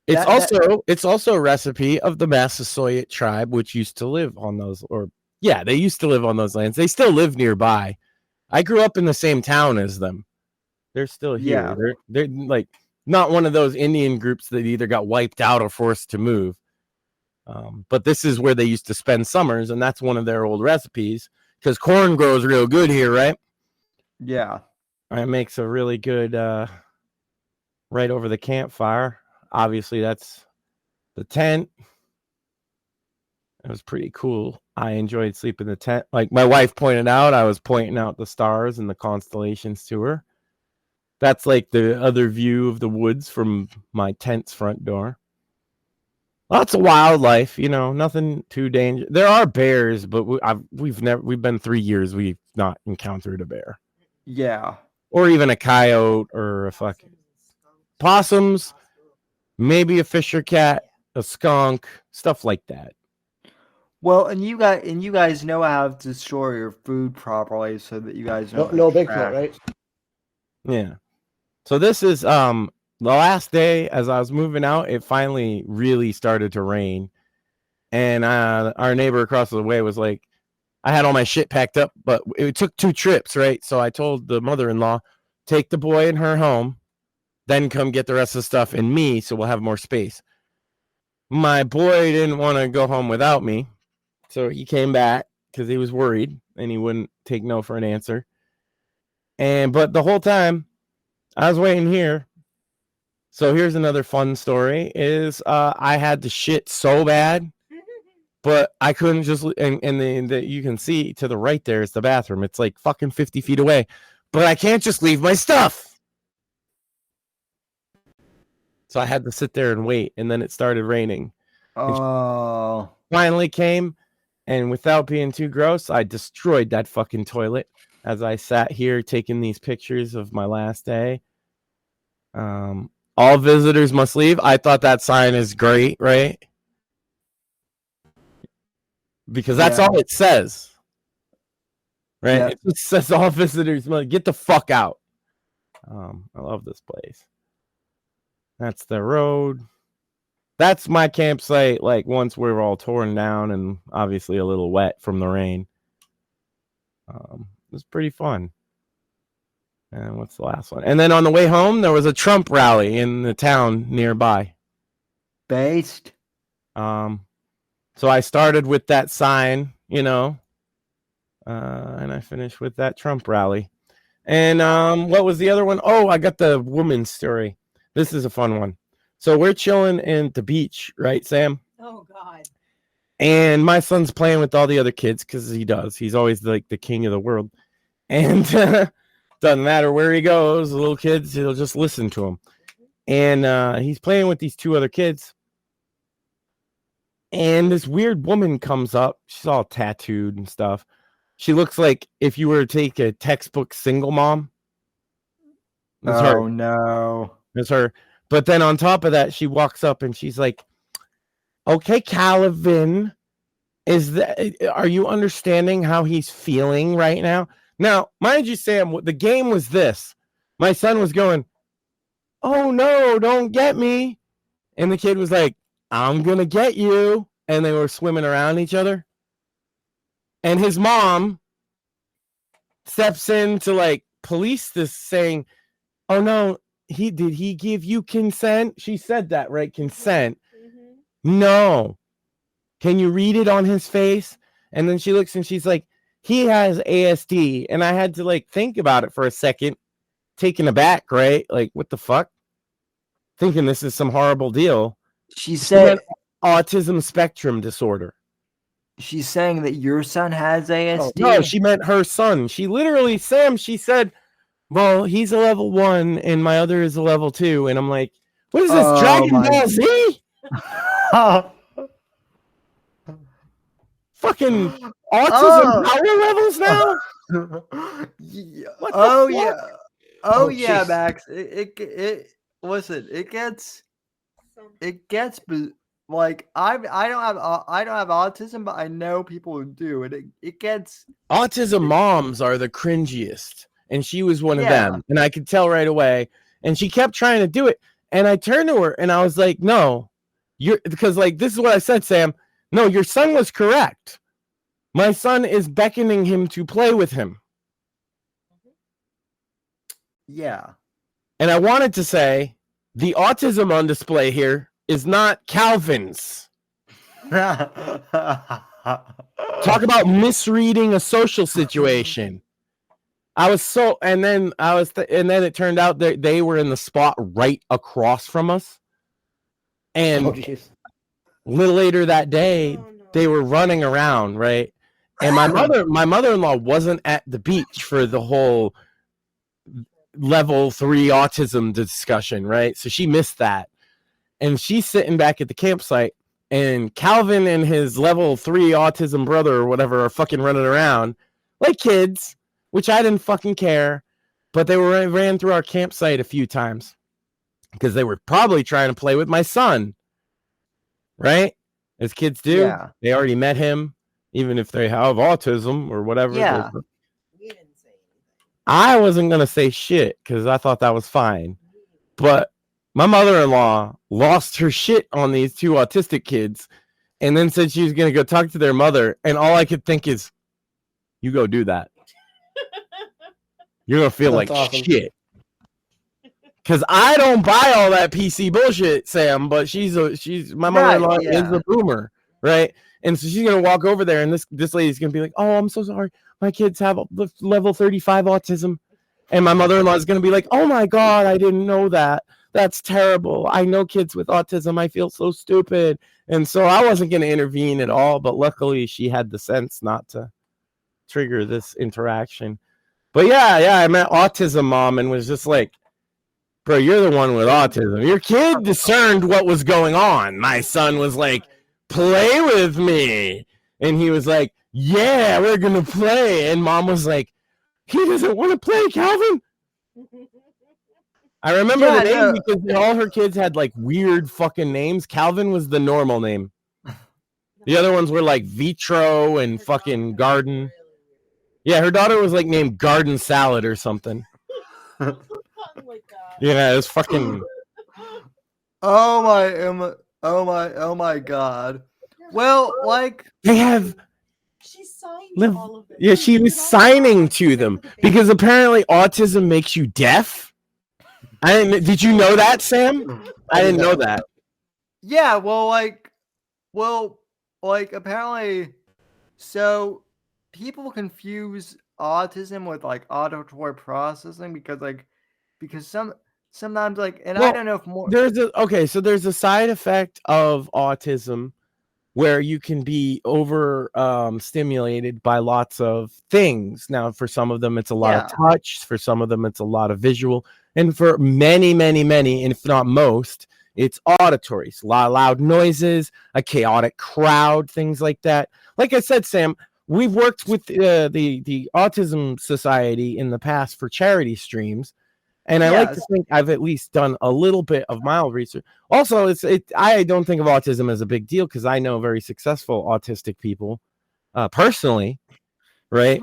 It's also a recipe of the Massasoit tribe, which used to live on those, they used to live on those lands. They still live nearby. I grew up in the same town as them. They're still here. Yeah. They're like not one of those Indian groups that either got wiped out or forced to move. But this is where they used to spend summers, and that's one of their old recipes because corn grows real good here, right? Yeah. It makes a really good right over the campfire. Obviously, that's the tent. It was pretty cool. I enjoyed sleeping in the tent. Like my wife pointed out, I was pointing out the stars and the constellations to her. That's like the other view of the woods from my tent's front door. Lots of wildlife, nothing too dangerous. There are bears, but we've been 3 years. We've not encountered a bear. Yeah. Or even a coyote or a fucking possums, maybe a fisher cat, a skunk, stuff like that. Well, and you guys know how to store your food properly so that you guys don't No Bigfoot, right? Yeah. So this is the last day as I was moving out, it finally really started to rain. And our neighbor across the way was like, I had all my shit packed up, but it took 2 trips, right? So I told the mother-in-law, take the boy and her home, then come get the rest of the stuff and me, so we'll have more space. My boy didn't want to go home without me, so he came back because he was worried and he wouldn't take no for an answer. But the whole time I was waiting here. So here's another fun story: is I had to shit so bad. But I couldn't just, and you can see to the right there is the bathroom. It's like fucking 50 feet away. But I can't just leave my stuff. So I had to sit there and wait. And then it started raining. Oh. Finally came. And without being too gross, I destroyed that fucking toilet as I sat here taking these pictures of my last day. All visitors must leave. I thought that sign is great, right? Because that's all it says, right? Yeah. It just says all visitors get the fuck out. I love this place. That's the road. That's my campsite. Like once we were all torn down and obviously a little wet from the rain. It was pretty fun. And what's the last one? And then on the way home, there was a Trump rally in the town nearby. Based. So I started with that sign, and I finished with that Trump rally. And what was the other one? Oh, I got the woman's story. This is a fun one. So we're chilling at the beach, right, Sam? Oh, God. And my son's playing with all the other kids because he does. He's always like the king of the world. And doesn't matter where he goes, the little kids, he'll just listen to him. And he's playing with these 2 other kids. And this weird woman comes up. She's all tattooed and stuff. She looks like if you were to take a textbook single mom. It's her. No. It's her. But then on top of that, she walks up and she's like, okay, Calvin, are you understanding how he's feeling right now? Now, mind you, Sam, the game was this. My son was going, oh, no, don't get me. And the kid was like, I'm going to get you. And they were swimming around each other. And his mom steps in to like police this saying, oh, no, did he give you consent? She said that, right? Consent. Mm-hmm. No. Can you read it on his face? And then she looks and she's like, he has ASD. And I had to like think about it for a second, taken aback, right? Like, what the fuck? Thinking this is some horrible deal. She said autism spectrum disorder. She's saying that your son has ASD? Oh, no, she meant her son. She literally, Sam, she said, well, he's a level 1 and my other is a level 2. And I'm like, what is this, Dragon Ball Z? Fucking autism power levels now? Yeah. What the fuck? Yeah. Oh yeah, Max. It listen, it gets like I don't have autism, but I know people who do, and it gets autism moms are the cringiest, and she was one of them, and I could tell right away. And she kept trying to do it, and I turned to her and I was like, "No, because like this is what I said, Sam. No, your son was correct. My son is beckoning him to play with him." Yeah. And I wanted to say the autism on display here is not Calvin's. Talk about misreading a social situation. And then it turned out that they were in the spot right across from us. And a little later that day, they were running around, right? And my mother-in-law wasn't at the beach for the whole level 3 autism discussion, right? So she missed that. And she's sitting back at the campsite, and Calvin and his level 3 autism brother or whatever are fucking running around like kids, which I didn't fucking care. But they ran through our campsite a few times because they were probably trying to play with my son, right? As kids do. Yeah. They already met him, even if they have autism or whatever. Yeah. We didn't say anything. I wasn't going to say shit because I thought that was fine. But my mother-in-law lost her shit on these 2 autistic kids and then said she was going to go talk to their mother. And all I could think is, you go do that. You're going to feel That's like awesome. shit. Because I don't buy all that PC bullshit, Sam, but my mother-in-law is a boomer, right? And so she's going to walk over there, and this lady's going to be like, oh, I'm so sorry. My kids have level 35 autism. And my mother-in-law is going to be like, oh, my God, I didn't know that. That's terrible. I know kids with autism. I feel so stupid. And so I wasn't going to intervene at all, but luckily she had the sense not to trigger this interaction. But yeah, I met Autism Mom and was just like, bro, you're the one with autism. Your kid discerned what was going on. My son was like, play with me. And he was like, yeah, we're going to play. And Mom was like, he doesn't want to play, Calvin. I remember the name because all her kids had like weird fucking names. Calvin was the normal name. The other ones were like Vitro and fucking Garden. Yeah, her daughter was like named Garden Salad or something. Oh my God. Yeah, it was fucking. Oh my God. Well, like They have. She signed all of it. Yeah, she was signing to them because apparently autism makes you deaf. Did you know that, Sam? I didn't know that. yeah, apparently, so people confuse autism with like auditory processing because sometimes and I don't know if more there's a side effect of autism where you can be over stimulated by lots of things. Now, for some of them, it's a lot of touch. For some of them, it's a lot of visual. And for many, many, many, and if not most, it's auditory. So a lot of loud noises, a chaotic crowd, things like that. Like I said, Sam, we've worked with the Autism Society in the past for charity streams. And I like to think I've at least done a little bit of mild research. Also, I don't think of autism as a big deal because I know very successful autistic people personally, right?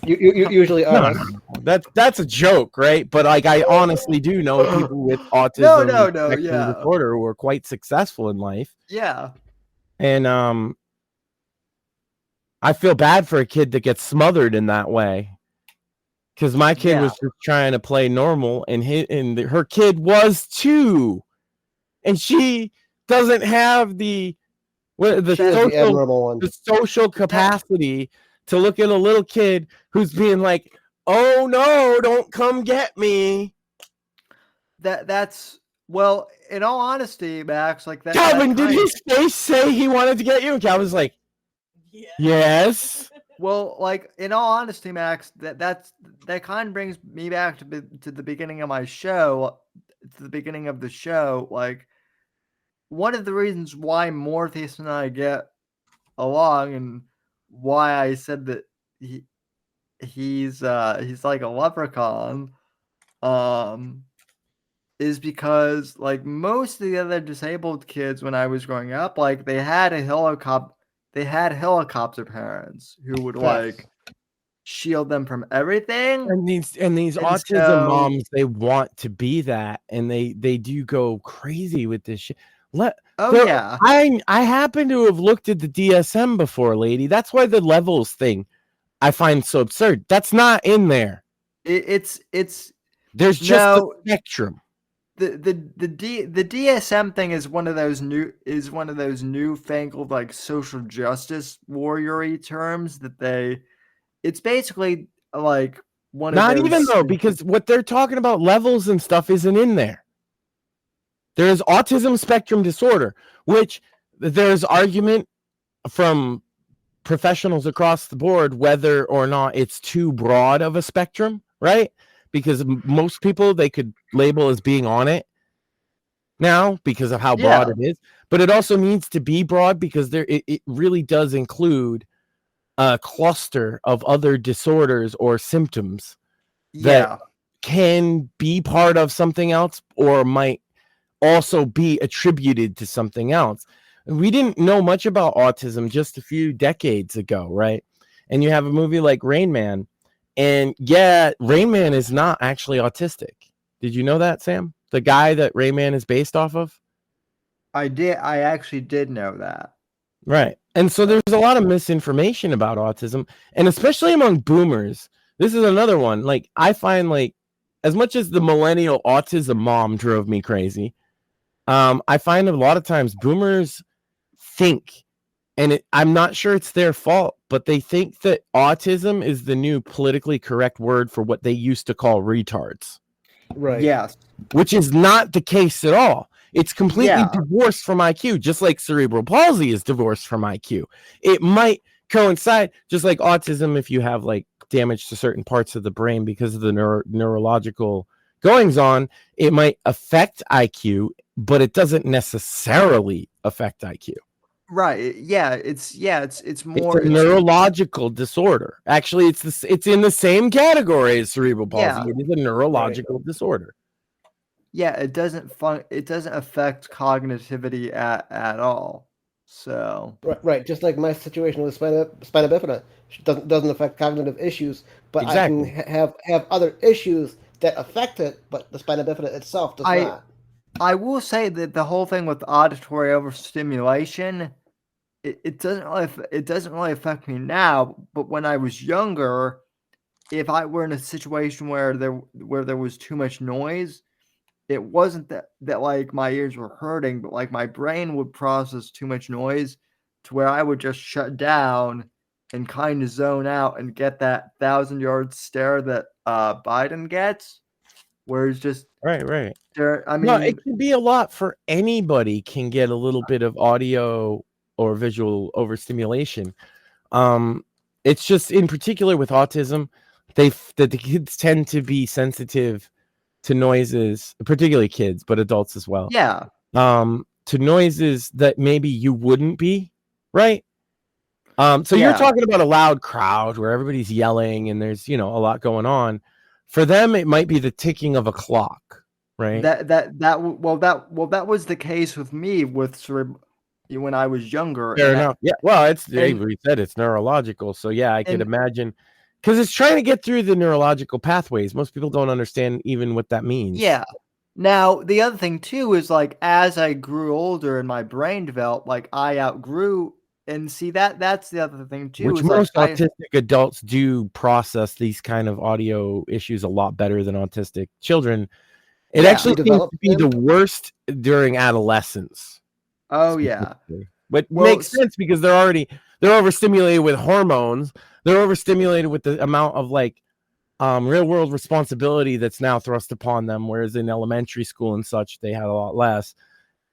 You usually are. That's a joke, right? But like I honestly do know people with autism disorder who are quite successful in life. Yeah. And I feel bad for a kid that gets smothered in that way. Because my kid was just trying to play normal, and her kid was too, and she doesn't have the social capacity to look at a little kid who's being like, "Oh no, don't come get me." That's well, in all honesty, Max, like that. Calvin, did his face say he wanted to get you? And Calvin's like, yes. Well, like in all honesty, Max, that kind of brings me back to the beginning of my show, to the beginning of the show. Like one of the reasons why Morpheus and I get along, and why I said that he's like a leprechaun, is because like most of the other disabled kids when I was growing up, like they had helicopter parents who would like shield them from everything. And these autism moms, they want to be that, and they do go crazy with this shit. I happen to have looked at the DSM before, lady. That's why the levels thing I find so absurd. That's not in there. There's just a spectrum. the DSM thing is one of those newfangled like social justice warrior-y terms that it's basically like one of Not those even though, because what they're talking about levels and stuff isn't in there. There is autism spectrum disorder, which there's argument from professionals across the board whether or not it's too broad of a spectrum, right? Because most people they could label as being on it now because of how broad it is, but it also needs to be broad because it really does include a cluster of other disorders or symptoms that can be part of something else or might also be attributed to something else. We didn't know much about autism just a few decades ago, right? And you have a movie like Rain Man, and yeah, Rain Man is not actually autistic. Did you know that, Sam? The guy that Rain Man is based off of? I actually did know that. Right. And so there's a lot of misinformation about autism, and especially among boomers. This is another one. Like, I find, like, as much as the millennial autism mom drove me crazy, I find a lot of times boomers think, and I'm not sure it's their fault, but they think that autism is the new politically correct word for what they used to call retards. Right. Yes. Which is not the case at all. It's completely divorced from IQ, just like cerebral palsy is divorced from IQ. It might coincide, just like autism, if you have like damage to certain parts of the brain because of the neurological goings on, it might affect IQ, but it doesn't necessarily affect IQ. Right. Yeah. It's more It's a neurological disorder. Actually, it's in the same category as cerebral palsy. It is a neurological disorder. Yeah, it doesn't affect cognitivity at all. So right, just like my situation with spina bifida, doesn't affect cognitive issues, but I can have other issues that affect it, but the spina bifida itself does not. I will say that the whole thing with auditory overstimulation, it doesn't really affect me now. But when I was younger, if I were in a situation where there was too much noise, it wasn't that like my ears were hurting, but like my brain would process too much noise to where I would just shut down and kind of zone out and get that 1,000-yard stare that Biden gets, where it's just right. I mean, no, it can be a lot for anybody. Can get a little bit of audio or visual overstimulation. It's just in particular with autism, the kids tend to be sensitive to noises, particularly kids, but adults as well. Yeah. To noises that maybe you wouldn't be, right? So you're talking about a loud crowd where everybody's yelling and there's, a lot going on. For them, it might be the ticking of a clock, right? That was the case with me when I was younger. Fair enough. Yeah. Well, we said it's neurological, so yeah, I could imagine. Because it's trying to get through the neurological pathways. Most people don't understand even what that means. Yeah. Now, the other thing, too, is, like, as I grew older and my brain developed, like, I outgrew, and see, that's the other thing, too. Which most autistic adults do process these kind of audio issues a lot better than autistic children. It actually seems to be the worst during adolescence. Oh, yeah. But makes sense because they're overstimulated with hormones. They're overstimulated with the amount of like real world responsibility that's now thrust upon them, whereas in elementary school and such they had a lot less.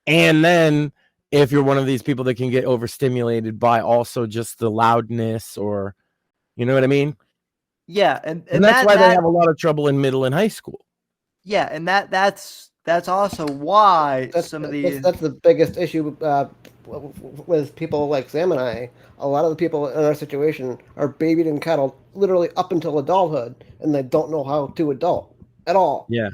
And then if you're one of these people that can get overstimulated by also just the loudness, or you know what I mean? Yeah, and that's why they have a lot of trouble in middle and high school. Yeah, and that's also why that's the biggest issue with people like Sam and I. A lot of the people in our situation are babied and cuddled literally up until adulthood, and they don't know how to adult at all. Yeah.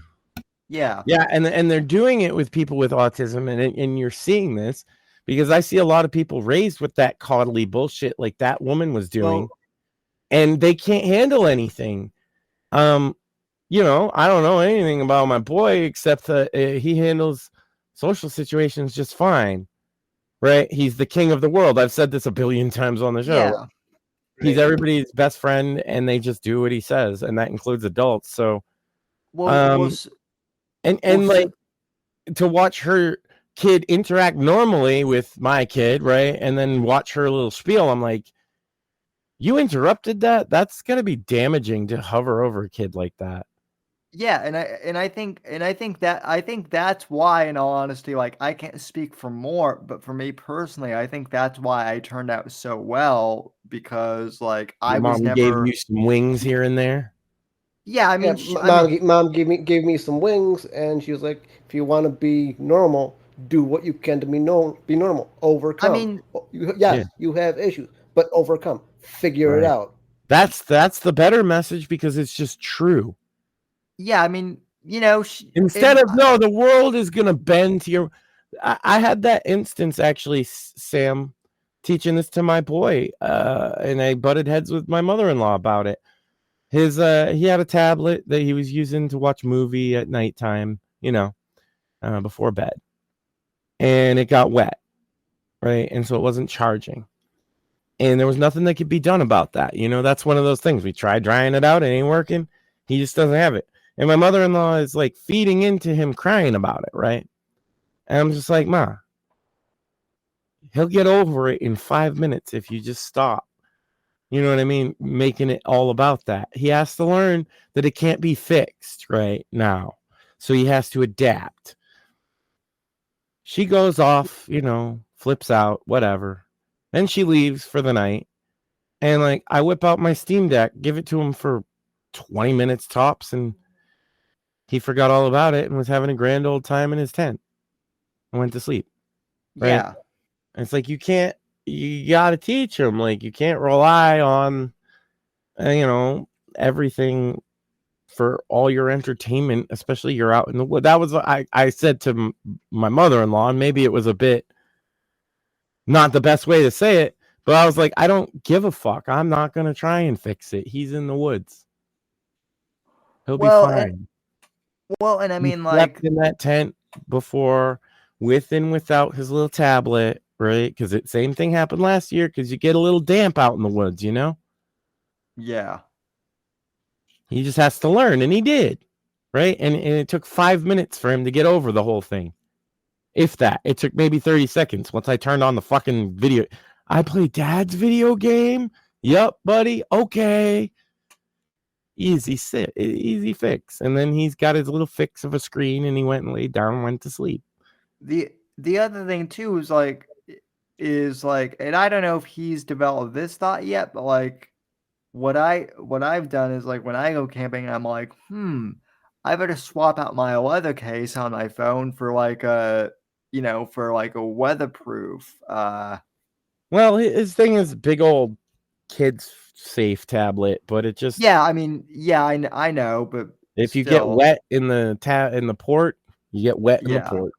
Yeah. Yeah, and they're doing it with people with autism, and you're seeing this because I see a lot of people raised with that coddly bullshit like that woman was doing, and they can't handle anything. I don't know anything about my boy except that he handles social situations just fine. Right? He's the king of the world. I've said this a billion times on the show. Yeah. He's everybody's best friend, and they just do what he says, and that includes adults. So, to watch her kid interact normally with my kid, right? And then watch her little spiel. I'm like, you interrupted that? That's gonna be damaging to hover over a kid like that. Yeah, and I think that's why, in all honesty, like I can't speak for more, but for me personally, I think that's why I turned out so well because like I Your was mom gave never. you some wings here and there. Yeah, I Yeah, mean, I mean, mom gave me some wings, and she was like, "If you want to be normal, do what you can to be normal. I Overcome. mean, Yeah, Yes, you have issues, but overcome. Figure it right. out." That's the better message because it's just true. yeah, I mean, you know, Instead of no, the world is gonna bend to your. I had that instance actually, Sam, teaching this to my boy, and I butted heads with my mother-in-law about it. His he had a tablet that he was using to watch movie at nighttime, before bed, and it got wet, right, and so it wasn't charging, and there was nothing that could be done about that. That's one of those things. We tried drying it out, it ain't working. He just doesn't have it. And my mother-in-law is like feeding into him crying about it, right? And I'm just like, Ma, he'll get over it in 5 minutes if you just stop. You know what I mean? Making it all about that. He has to learn that it can't be fixed right now. So he has to adapt. She goes off, flips out, whatever. Then she leaves for the night. And like I whip out my Steam Deck, give it to him for 20 minutes tops, and he forgot all about it and was having a grand old time in his tent and went to sleep. Right? yeah. And it's like you got to teach him. Like you can't rely on, everything for all your entertainment, especially you're out in the wood. That was I said to my mother-in-law, and maybe it was a bit not the best way to say it, but I was like, I don't give a fuck. I'm not gonna try and fix it. He's in the woods. He'll be fine. And I He mean, slept like, in that tent before, with and without his little tablet, right? Because the same thing happened last year. Because you get a little damp out in the woods, yeah. He just has to learn, and he did, right? And it took 5 minutes for him to get over the whole thing. If that. It took maybe 30 seconds once I turned on the fucking video. I play Dad's video game? Yup, buddy. Okay. Easy fix. And then he's got his little fix of a screen, and he went and laid down and went to sleep. The other thing too is like, and I don't know if he's developed this thought yet, but like, what I've done is like when I go camping, I'm like, I better swap out my weather case on my phone for like a weatherproof. Well, his thing is big old kids safe tablet, but it just Yeah, I mean, yeah, I know, but if you get still, wet in the port, you get wet in the yeah, port.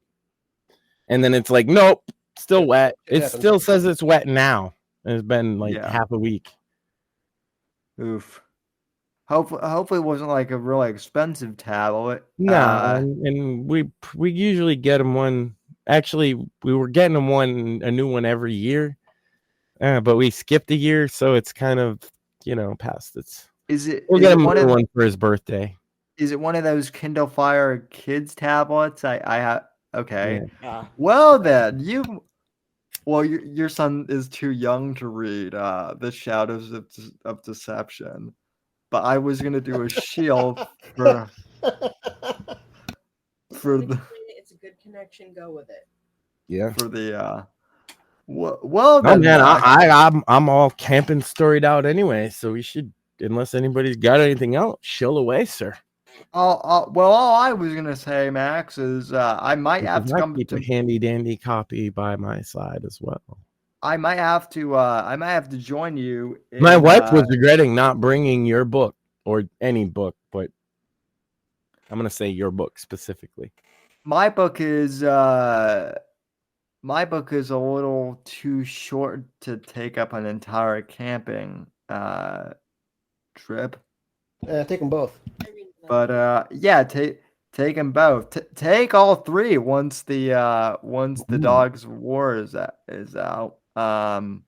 And then it's like, nope, still wet. It happens. still says it's wet now. It's been like Yeah. half a week. oof. Hopefully, it wasn't like a really expensive tablet. No, and we usually get them one. Actually, we were getting them a new one every year, but we skipped a year, so it's kind of past its. We'll get him a new one for his birthday. Is it one of those Kindle Fire kids tablets? I have. Okay. Yeah. Well then, your son is too young to read The Shadows of Deception, but I was gonna do a shield for the It's a good connection. Go with it. Yeah. for the well Oh then, man, Max. I'm all camping storied out anyway, so we should, unless anybody's got anything else, chill away, sir. All I was gonna say, Max, is I might have to come keep a handy dandy copy by my side as well. I might have to join you. My wife was regretting not bringing your book or any book, but I'm gonna say your book specifically. My book is a little too short to take up an entire camping trip. Take them both. But yeah, take them both. Take all three once the Dogs of War is out. I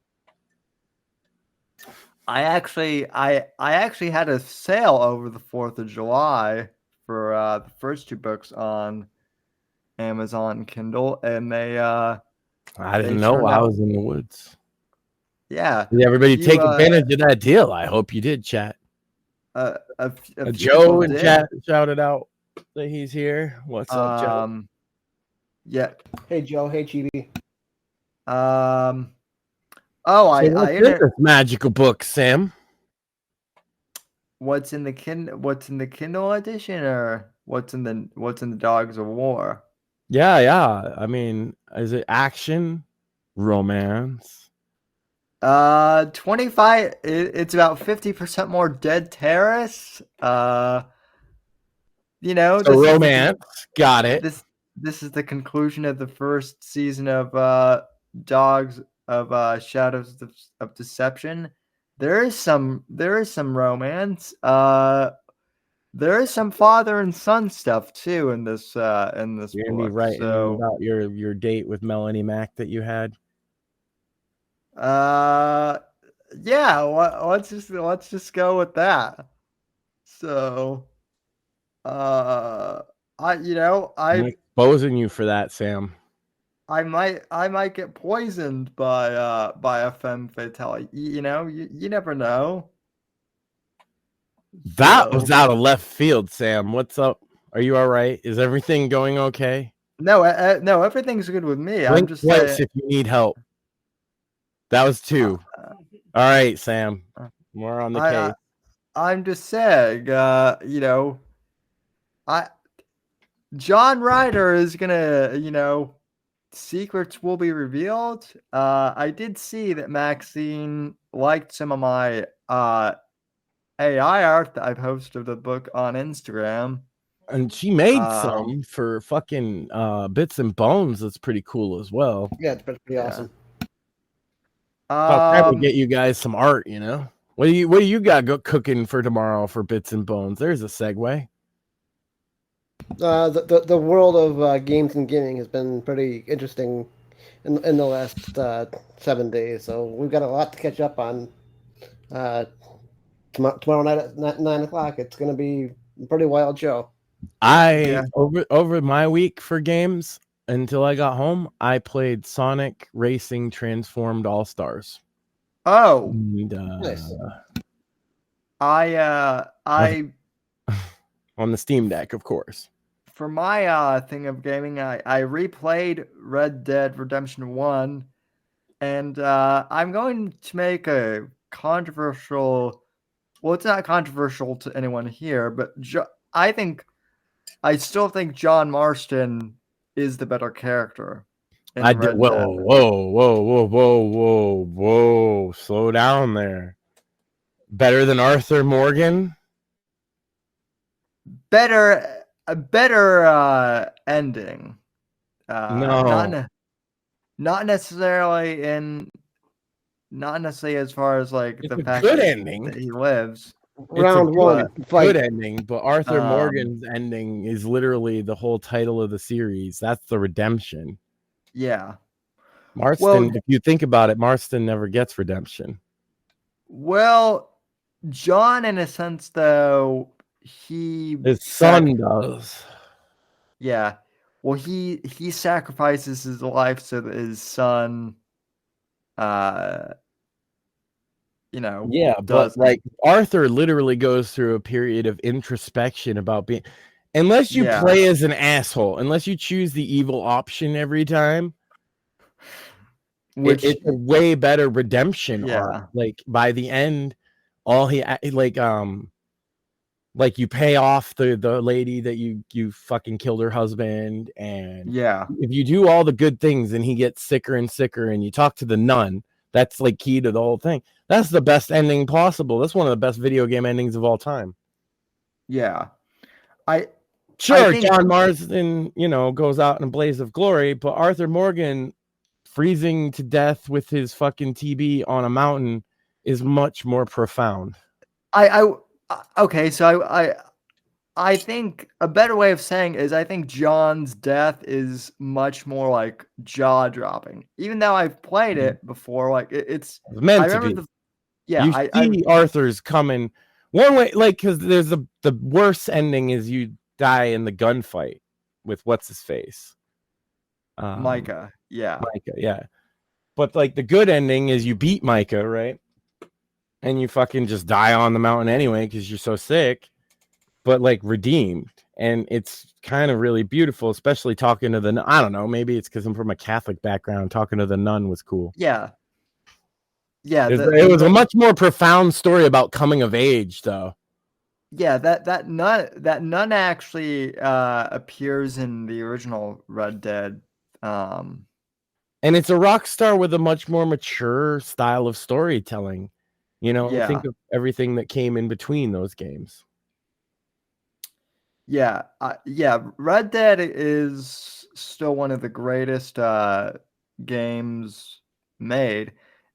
actually had a sale over the 4th of July for the first two books on Amazon Kindle, and they I didn't they know turned I out, was in the woods. yeah, Did everybody you take advantage of that deal? I hope you did, chat. a few Joe people in did. chat shouted out that he's here. What's up, Joe? Yeah. Hey Joe. Hey Chibi. Oh, So I what's in this magical book, Sam? What's in the Kindle edition, or what's in the Dogs of War? Yeah. I mean, is it action, romance? 25. It's about 50% more dead terrorists. So This romance. Got it. this is the conclusion of the first season of Dogs of Shadows of Deception. There is some romance. There is some father and son stuff too in this You're gonna be book. writing So about your date with Melanie Mack that you had. yeah, let's just go with that. So I'm exposing you for that, Sam. I might get poisoned by a femme fatale. You never know. That So, was out of left field, Sam. What's up? Are you all right? Is everything going okay? no, no, everything's good with me. I'm Blink just twice saying. if you need help. That was 2. All right, Sam. More on the case. I'm just saying, John Ryder is gonna, secrets will be revealed. I did see that Maxine liked some of my AI art that I posted of the book on Instagram. And she made some for fucking Bits and Bones. That's pretty cool as well. Yeah, it's pretty awesome. About time to get you guys some art, What do you got cooking for tomorrow for Bits and Bones? There's a segue. The world of games and gaming has been pretty interesting in the last 7 days. So we've got a lot to catch up on. Tomorrow night at 9 o'clock, it's going to be a pretty wild show. Over my week for games until I got home, I played Sonic Racing Transformed All Stars. Oh, and, nice. I on the Steam Deck, of course. For my thing of gaming, I replayed Red Dead Redemption 1, and I'm going to make a controversial. Well, it's not controversial to anyone here, but I still think John Marston is the better character. Whoa! Slow down there. Better than Arthur Morgan? A better ending. No, not necessarily as far as like it's the a fact good that ending. he lives. Round one, good ending, but Arthur Morgan's ending is literally the whole title of the series. That's the redemption. Yeah. Marston, if you think about it, Marston never gets redemption. Well, John, in a sense, though, his son does. Yeah. Well, he sacrifices his life so that his son, Yeah, but like Arthur literally goes through a period of introspection about being, unless you play as an asshole, unless you choose the evil option every time, it's a way better redemption arc. Like by the end, all he like you pay off the lady that you fucking killed her husband, and if you do all the good things and he gets sicker and sicker, and you talk to the nun, that's like key to the whole thing. That's the best ending possible. That's one of the best video game endings of all time. Yeah. John Marston, goes out in a blaze of glory, but Arthur Morgan freezing to death with his fucking TB on a mountain is much more profound. Okay, so I think a better way of saying is I think John's death is much more like jaw-dropping. Even though I've played it before, like it's meant to be. You see Arthur's coming one way, like, because there's the worst ending is you die in the gunfight with what's his face. Micah, yeah. Micah, yeah. But like the good ending is you beat Micah, right? And you fucking just die on the mountain anyway because you're so sick. But like redeemed, and it's kind of really beautiful, especially talking to the. I don't know, maybe it's because I'm from a Catholic background. Talking to the nun was cool. Yeah. It was a much more profound story about coming of age, though. Yeah, that nun actually appears in the original Red Dead. And it's a rock star with a much more mature style of storytelling. Yeah. Think of everything that came in between those games. Yeah, Red Dead is still one of the greatest games made.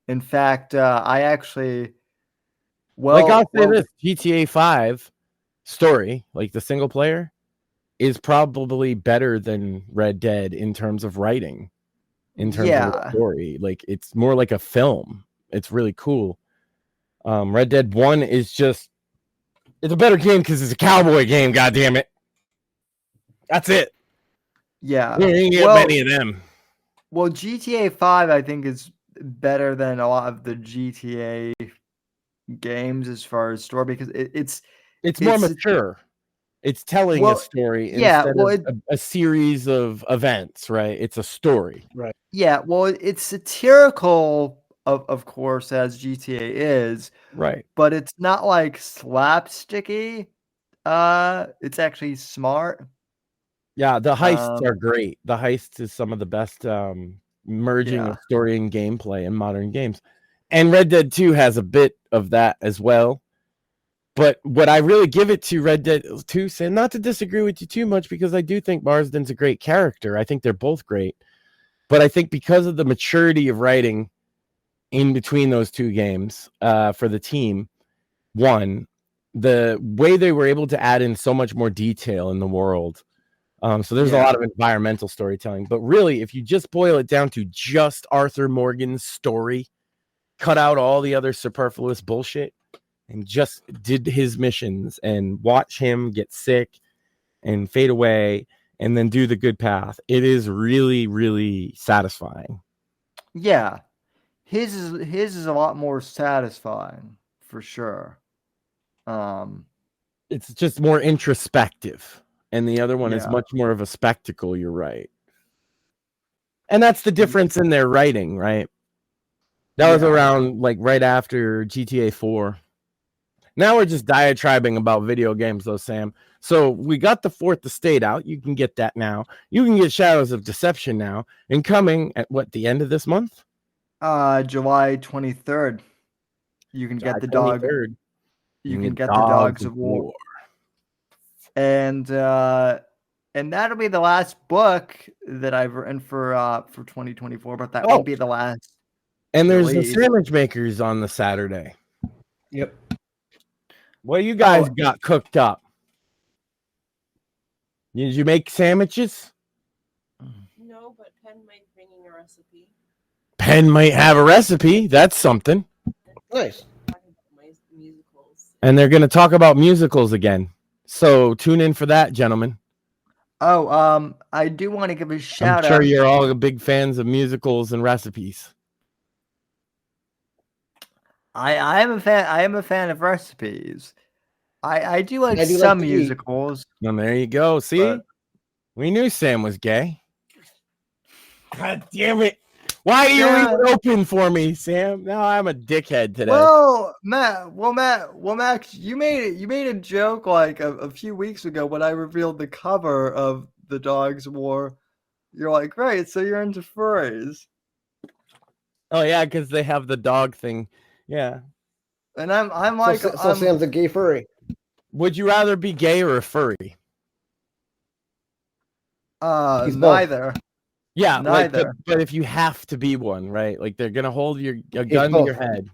In fact, I actually I'll say this: GTA 5 story, like the single player, is probably better than Red Dead in terms of writing, in terms of the story. Like it's more like a film. It's really cool. Red Dead 1 is just it's a better game because it's a cowboy game, god damn it. That's it. Yeah. You didn't get many of them. Well, GTA 5 I think is better than a lot of the GTA games as far as story because it's more mature. It's telling a story instead of a series of events, right? It's a story. Right. Yeah, well, it's satirical, of course, as GTA is. Right. But it's not like slapsticky. It's actually smart. Yeah, the heists are great. The heist is some of the best merging of story and gameplay in modern games. And Red Dead 2 has a bit of that as well. But what I really give it to Red Dead 2, and not to disagree with you too much, because I do think Marsden's a great character. I think they're both great. But I think because of the maturity of writing in between those two games for the team, one, the way they were able to add in so much more detail in the world. So there's a lot of environmental storytelling. But really, if you just boil it down to just Arthur Morgan's story, cut out all the other superfluous bullshit, and just did his missions and watch him get sick and fade away and then do the good path. It is really, really satisfying. Yeah. His is a lot more satisfying for sure. It's just more introspective. And the other one is much more of a spectacle, you're right. And that's the difference in their writing, right? That was around like right after GTA 4. Now we're just diatribing about video games, though, Sam. So we got the Fourth Estate out. You can get that now. You can get Shadows of Deception now. And coming at the end of this month? July 23rd. You can get the dog. You can get the Dogs of War. And that'll be the last book that I've written for 2024, but that won't be the last. And there's the sandwich makers on the Saturday. Yep. What you guys got cooked up? Did you make sandwiches? No, but Penn might be bringing a recipe. Penn might have a recipe. That's something. Nice. And they're going to talk about musicals again. So tune in for that, gentlemen. Oh, I do want to give a shout out. I'm sure you're all big fans of musicals and recipes. I am a fan. I am a fan of recipes. I do like some musicals. And there you go. See, we knew Sam was gay. God damn it! Why are you even open for me, Sam? Now I'm a dickhead today. Well, Max, you made a joke like a few weeks ago when I revealed the cover of the Dogs of War. You're like, great, so you're into furries. Oh yeah, because they have the dog thing. Yeah. And I'm like, so Sam's a gay furry. Would you rather be gay or a furry? Neither. Yeah, neither. But if you have to be one, right? Like they're gonna hold a gun to your head.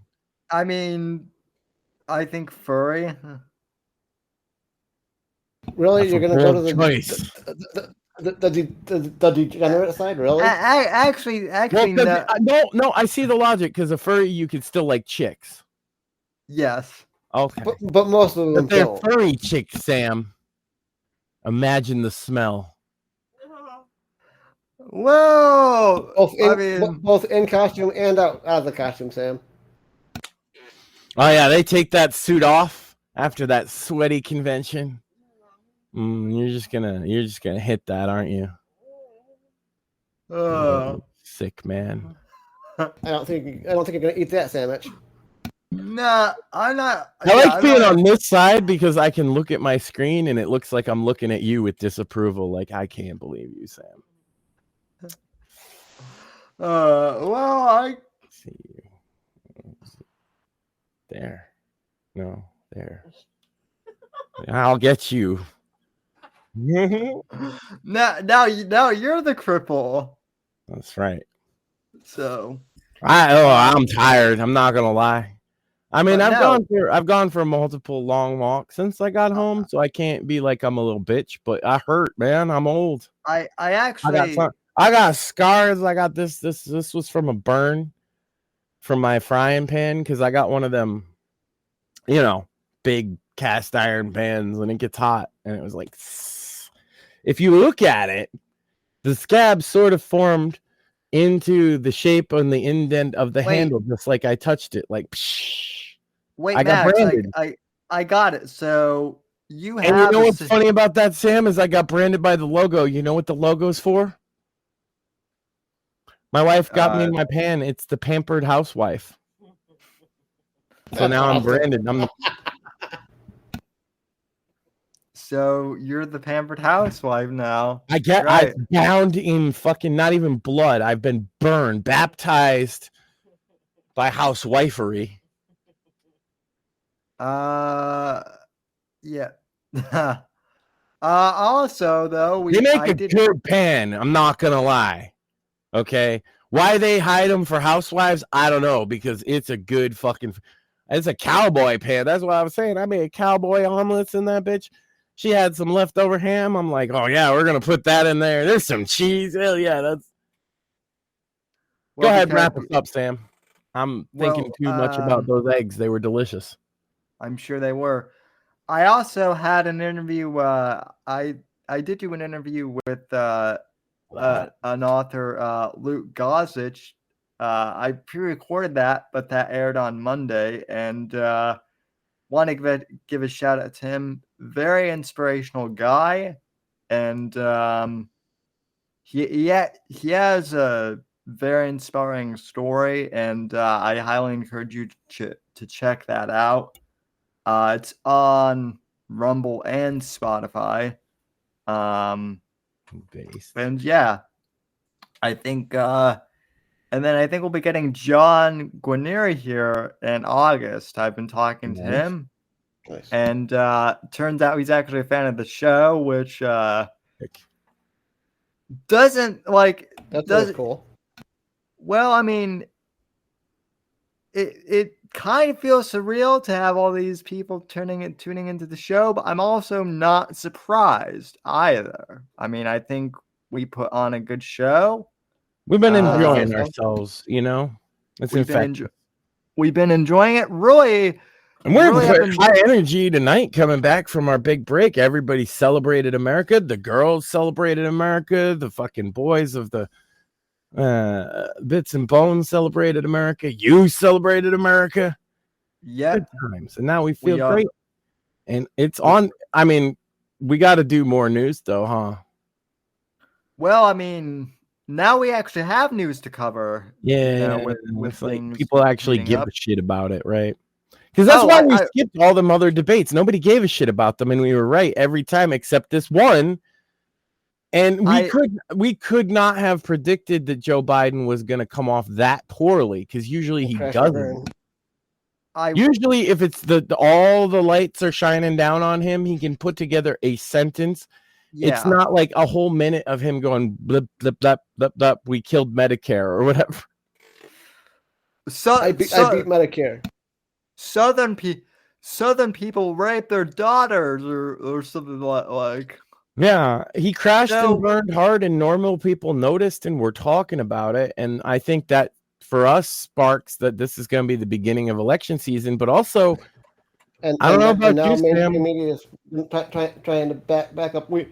I mean, I think furry. Really, you're gonna go to the choice. The degenerate side, really? Actually, no. I see the logic because a furry you could still like chicks. Yes. Okay. But most of them they're don't. furry chicks, Sam. Imagine the smell. Well, Both in costume and out of the costume, Sam. Oh yeah, they take that suit off after that sweaty convention. You're just gonna hit that, aren't you? Sick man. I don't think you're gonna eat that sandwich. Nah, I'm not. I like being on this side because I can look at my screen and it looks like I'm looking at you with disapproval. Like, I can't believe you, Sam. Well, I see you. There. No, there. I'll get you. now you're the cripple. That's right. So I'm tired. I'm not gonna lie. I mean, I've gone for multiple long walks since I got home, so I can't be like I'm a little bitch. But I hurt, man. I'm old. I got scars. I got this was from a burn from my frying pan because I got one of them, big cast iron pans when it gets hot, and it was like, if you look at it, the scab sort of formed into the shape on the indent of the handle, just like I touched it. Like, wait, Max, I got it. So you have. And you know what's funny about that, Sam, is I got branded by the logo. You know what the logo's for? My wife got me in my pan. It's the pampered housewife. So now I'm branded. So you're the pampered housewife now. I bound in fucking not even blood. I've been burned, baptized by housewifery. Yeah. Also, though, they make a good pan. I'm not gonna lie. Okay, why they hide them for housewives? I don't know, because it's a good fucking. It's a cowboy pan. That's what I was saying. I made cowboy omelets in that bitch. She had some leftover ham. I'm like, oh yeah, we're gonna put that in there. There's some cheese. Hell yeah, that's. Go ahead, wrap us up, Sam. I'm thinking too much about those eggs. They were delicious. I'm sure they were. I also had an interview. I did do an interview with an author, Luke Gossage. I pre-recorded that, but that aired on Monday, and want to give a shout out to him. Very inspirational guy, and he has a very inspiring story, and I highly encourage you to check that out. It's on Rumble and Spotify. And yeah, I think and then I think we'll be getting John Guarnieri here in August. I've been talking to him. Nice. And turns out he's actually a fan of the show, which doesn't like. That's cool. Well, I mean, it kind of feels surreal to have all these people tuning into the show, but I'm also not surprised either. I mean, I think we put on a good show. We've been enjoying ourselves, We've been enjoying it, really. And we're high energy tonight coming back from our big break. Everybody celebrated America. The girls celebrated America. The fucking boys of the Bits and Bones celebrated America. You celebrated America. Yeah. Good times. And now we feel great. And it's on. I mean, we got to do more news though, huh? Well, I mean, now we actually have news to cover. Yeah. With things people actually give a shit about it, right? Because that's why we skipped all them other debates. Nobody gave a shit about them, and we were right every time except this one. And we could not have predicted that Joe Biden was going to come off that poorly, because usually he doesn't. Usually, if it's all the lights are shining down on him, he can put together a sentence. Yeah. It's not like a whole minute of him going blip blip blip blip blip. We killed Medicare or whatever. So I beat Medicare. Southern people rape their daughters or something like. Yeah, he crashed and burned hard, and normal people noticed and were talking about it. And I think that for us sparks that this is going to be the beginning of election season, but also, I don't know about you, Sam. Media is trying to back up. We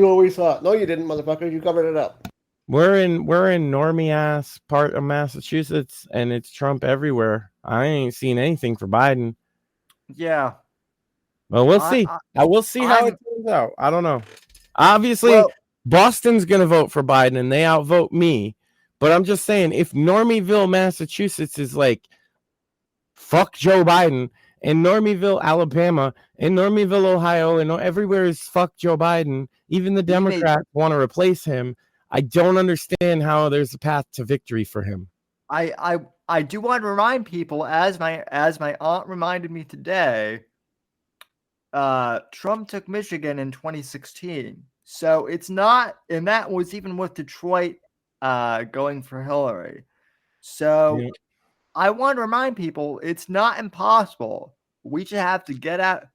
always thought, no, you didn't, motherfucker. You covered it up. We're in normie ass part of Massachusetts, and it's Trump everywhere. I ain't seen anything for Biden. Yeah. Well, we'll see. I will see how it turns out. I don't know. Obviously, Boston's gonna vote for Biden, and they outvote me. But I'm just saying, if Normieville, Massachusetts, is like fuck Joe Biden, and Normieville, Alabama, and Normieville, Ohio, and everywhere is fuck Joe Biden, even the Democrats want to replace him. I don't understand how there's a path to victory for him. I do want to remind people, as my aunt reminded me today, Trump took Michigan in 2016. So it's not, and that was even with Detroit going for Hillary. So I want to remind people it's not impossible. We just have to get out.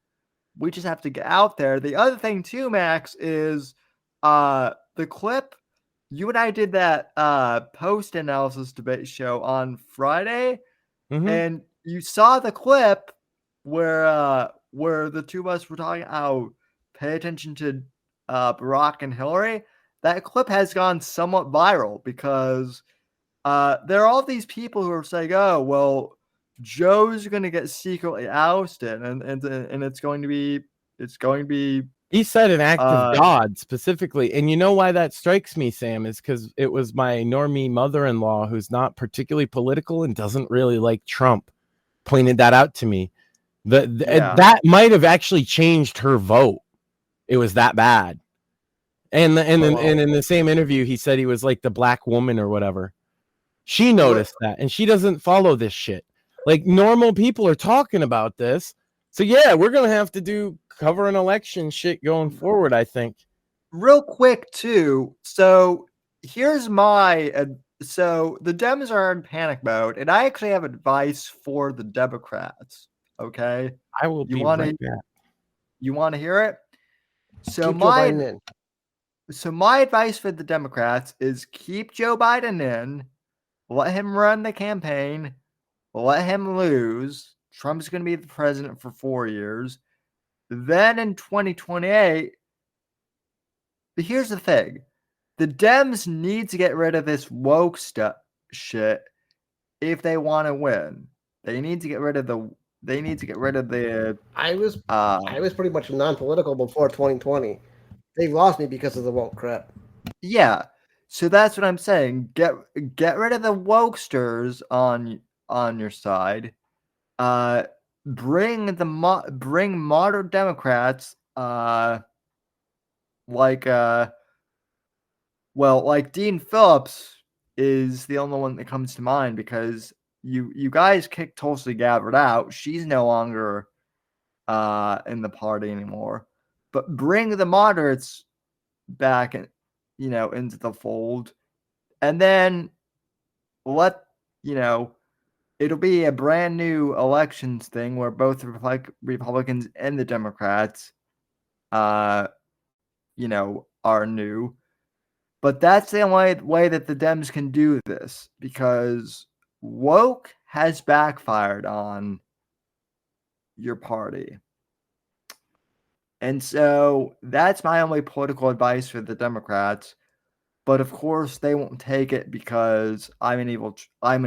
We just have to get out there. The other thing too, Max, is the clip. You and I did that post analysis debate show on Friday, and you saw the clip where the two of us were talking. Oh, pay attention to Barack and Hillary. That clip has gone somewhat viral because there are all these people who are saying, "Oh, well, Joe's going to get secretly ousted, and it's going to be He said an act of God specifically. And you know why that strikes me, Sam, is because it was my normie mother-in-law, who's not particularly political and doesn't really like Trump, pointed that out to me. That might have actually changed her vote. It was that bad. And in the same interview, he said he was like the black woman or whatever. She noticed that, and she doesn't follow this shit. Like, normal people are talking about this. So yeah, we're going to have to cover an election shit going forward, I think. Real quick too. So here's so the Dems are in panic mode, and I actually have advice for the Democrats. Okay. I will be right back. You want to hear it? So keep Joe Biden in. So my advice for the Democrats is keep Joe Biden in, let him run the campaign, let him lose. Trump's going to be the president for 4 years. Then in 2028, but here's the thing. The Dems need to get rid of this woke shit if they want to win. They need to get rid of the I was pretty much non-political before 2020. They lost me because of the woke crap. Yeah. So that's what I'm saying. Get rid of the wokesters on your side. Bring moderate Democrats, like Dean Phillips is the only one that comes to mind because you guys kicked Tulsi Gabbard out. She's no longer in the party anymore. But bring the moderates back and into the fold, and then it'll be a brand new elections thing where both the Republicans and the Democrats are new. But that's the only way that the Dems can do this, because woke has backfired on your party. And so that's my only political advice for the Democrats. But of course, they won't take it because I'm an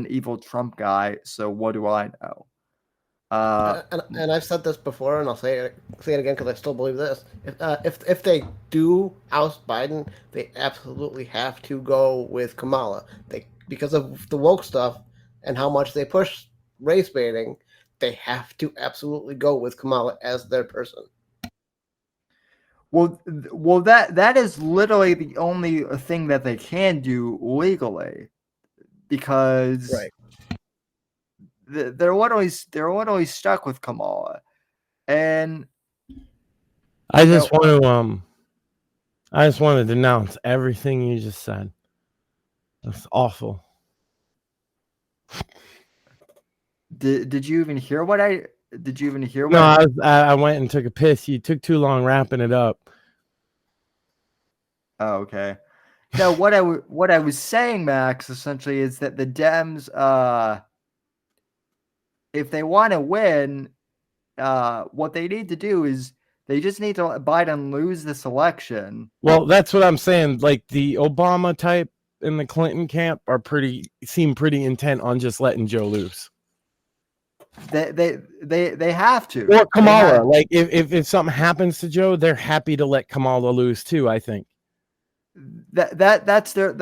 evil Trump guy. So what do I know? And I've said this before, and I'll say it again because I still believe this. If they do oust Biden, they absolutely have to go with Kamala. Because of the woke stuff and how much they push race baiting, they have to absolutely go with Kamala as their person. Well, that is literally the only thing that they can do legally, because they're literally stuck with Kamala, and I just want to denounce everything you just said. That's awful. Did you even hear what I? Did you even hear? No, I went and took a piss. You took too long wrapping it up. Oh, okay. No, what I was saying, Max, essentially is that the Dems, if they want to win, what they need to do is they just need to let Biden lose this election. Well, that's what I'm saying. Like the Obama type in the Clinton camp seem pretty intent on just letting Joe loose. They have to. Or Kamala. Like if something happens to Joe, they're happy to let Kamala loose too, I think. That's their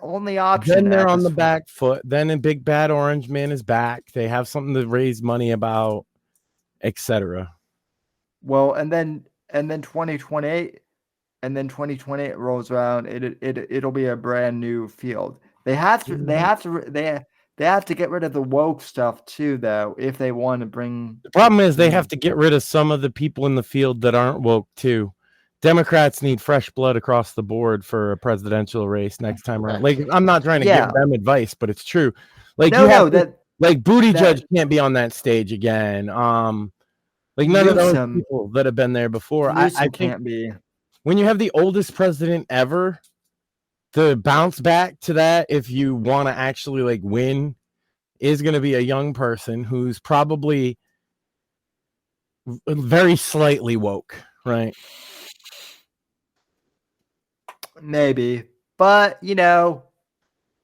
only option. Then they're on the back foot. Then a big bad orange man is back. They have something to raise money about, etc. Well, and then 2028, and then 2028 rolls around. It'll be a brand new field. They have to get rid of the woke stuff too, though, if they want to bring. The problem is they have to get rid of some of the people in the field that aren't woke too. Democrats need fresh blood across the board for a presidential race next time around. Like, I'm not trying to give them advice, but it's true. Like, like Buttigieg can't be on that stage again. Like none of those people that have been there before. I can't be. When you have the oldest president ever, to bounce back to that, if you want to actually like win, is going to be a young person who's probably very slightly woke, right? Maybe, but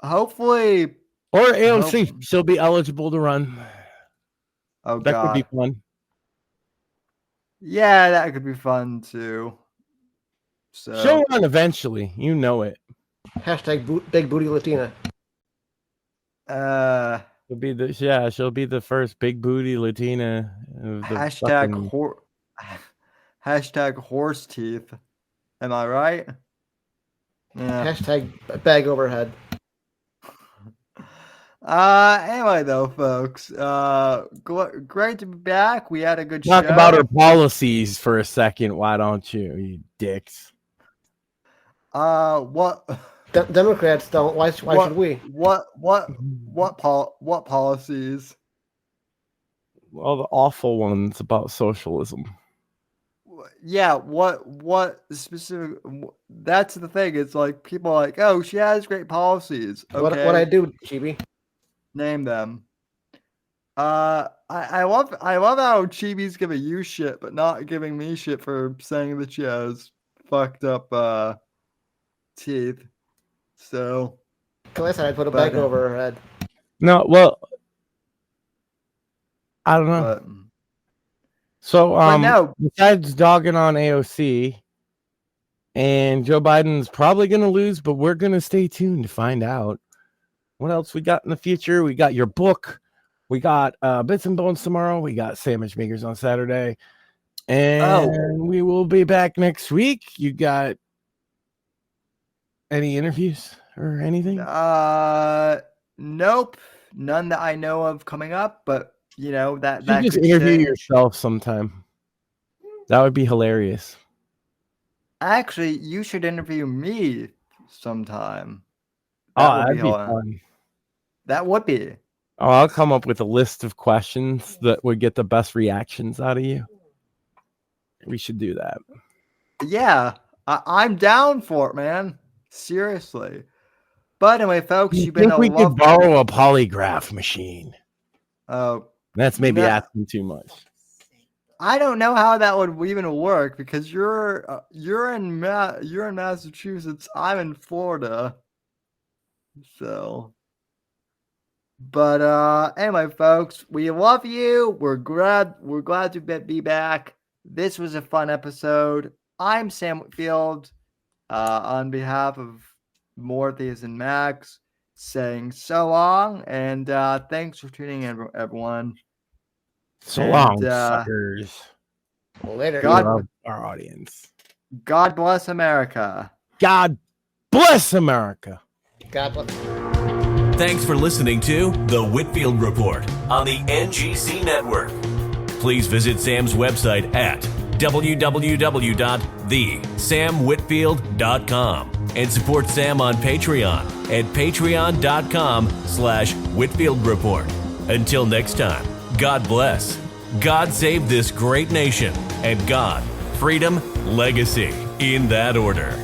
hopefully, or AOC, she'll be eligible to run. Oh, that God. could be fun. Yeah, that could be fun too. So she'll run eventually, you know it. Hashtag big booty Latina. She'll be the first big booty Latina. Hashtag horse teeth. Am I right? Yeah. Hashtag bag overhead. Anyway, though, folks, great to be back. We had a good Talk show. about our policies for a second. Why don't you dicks? What? Democrats don't. Why should we? What policies? Well, the awful ones about socialism. Yeah, what specific? That's the thing. It's like people are like, oh, she has great policies. Okay. What I do, Chibi? Name them. I love how Chibi's giving you shit, but not giving me shit for saying that she has fucked up teeth. So, I said I put a bag over her head. No, well, I don't know. So, besides dogging on AOC, and Joe Biden's probably going to lose, but we're going to stay tuned to find out what else we got in the future. We got your book. We got Bits and Bones tomorrow. We got Sandwich Makers on Saturday. And we will be back next week. You got any interviews or anything? Nope. None that I know of coming up, but that you just interview yourself sometime. That would be hilarious. Actually, you should interview me sometime. That'd be fun. That would be. Oh, I'll come up with a list of questions that would get the best reactions out of you. We should do that. Yeah, I'm down for it, man. Seriously. But anyway, folks, you've been we could borrow a polygraph machine. Oh. That's maybe asking too much. I don't know how that would even work because you're in Massachusetts. I'm in Florida. So, but anyway, folks, we love you. We're glad to be back. This was a fun episode. I'm Sam Whitfield, on behalf of Morthies and Max, saying so long, and thanks for tuning in, everyone. So long, suckers. Later. God, our audience. God bless America. God bless America. God bless. Thanks for listening to The Whitfield Report on the NGC Network. Please visit Sam's website at www.thesamwhitfield.com and support Sam on Patreon at patreon.com/Whitfield Report. Until next time, God bless, God save this great nation, and God, freedom, legacy, in that order.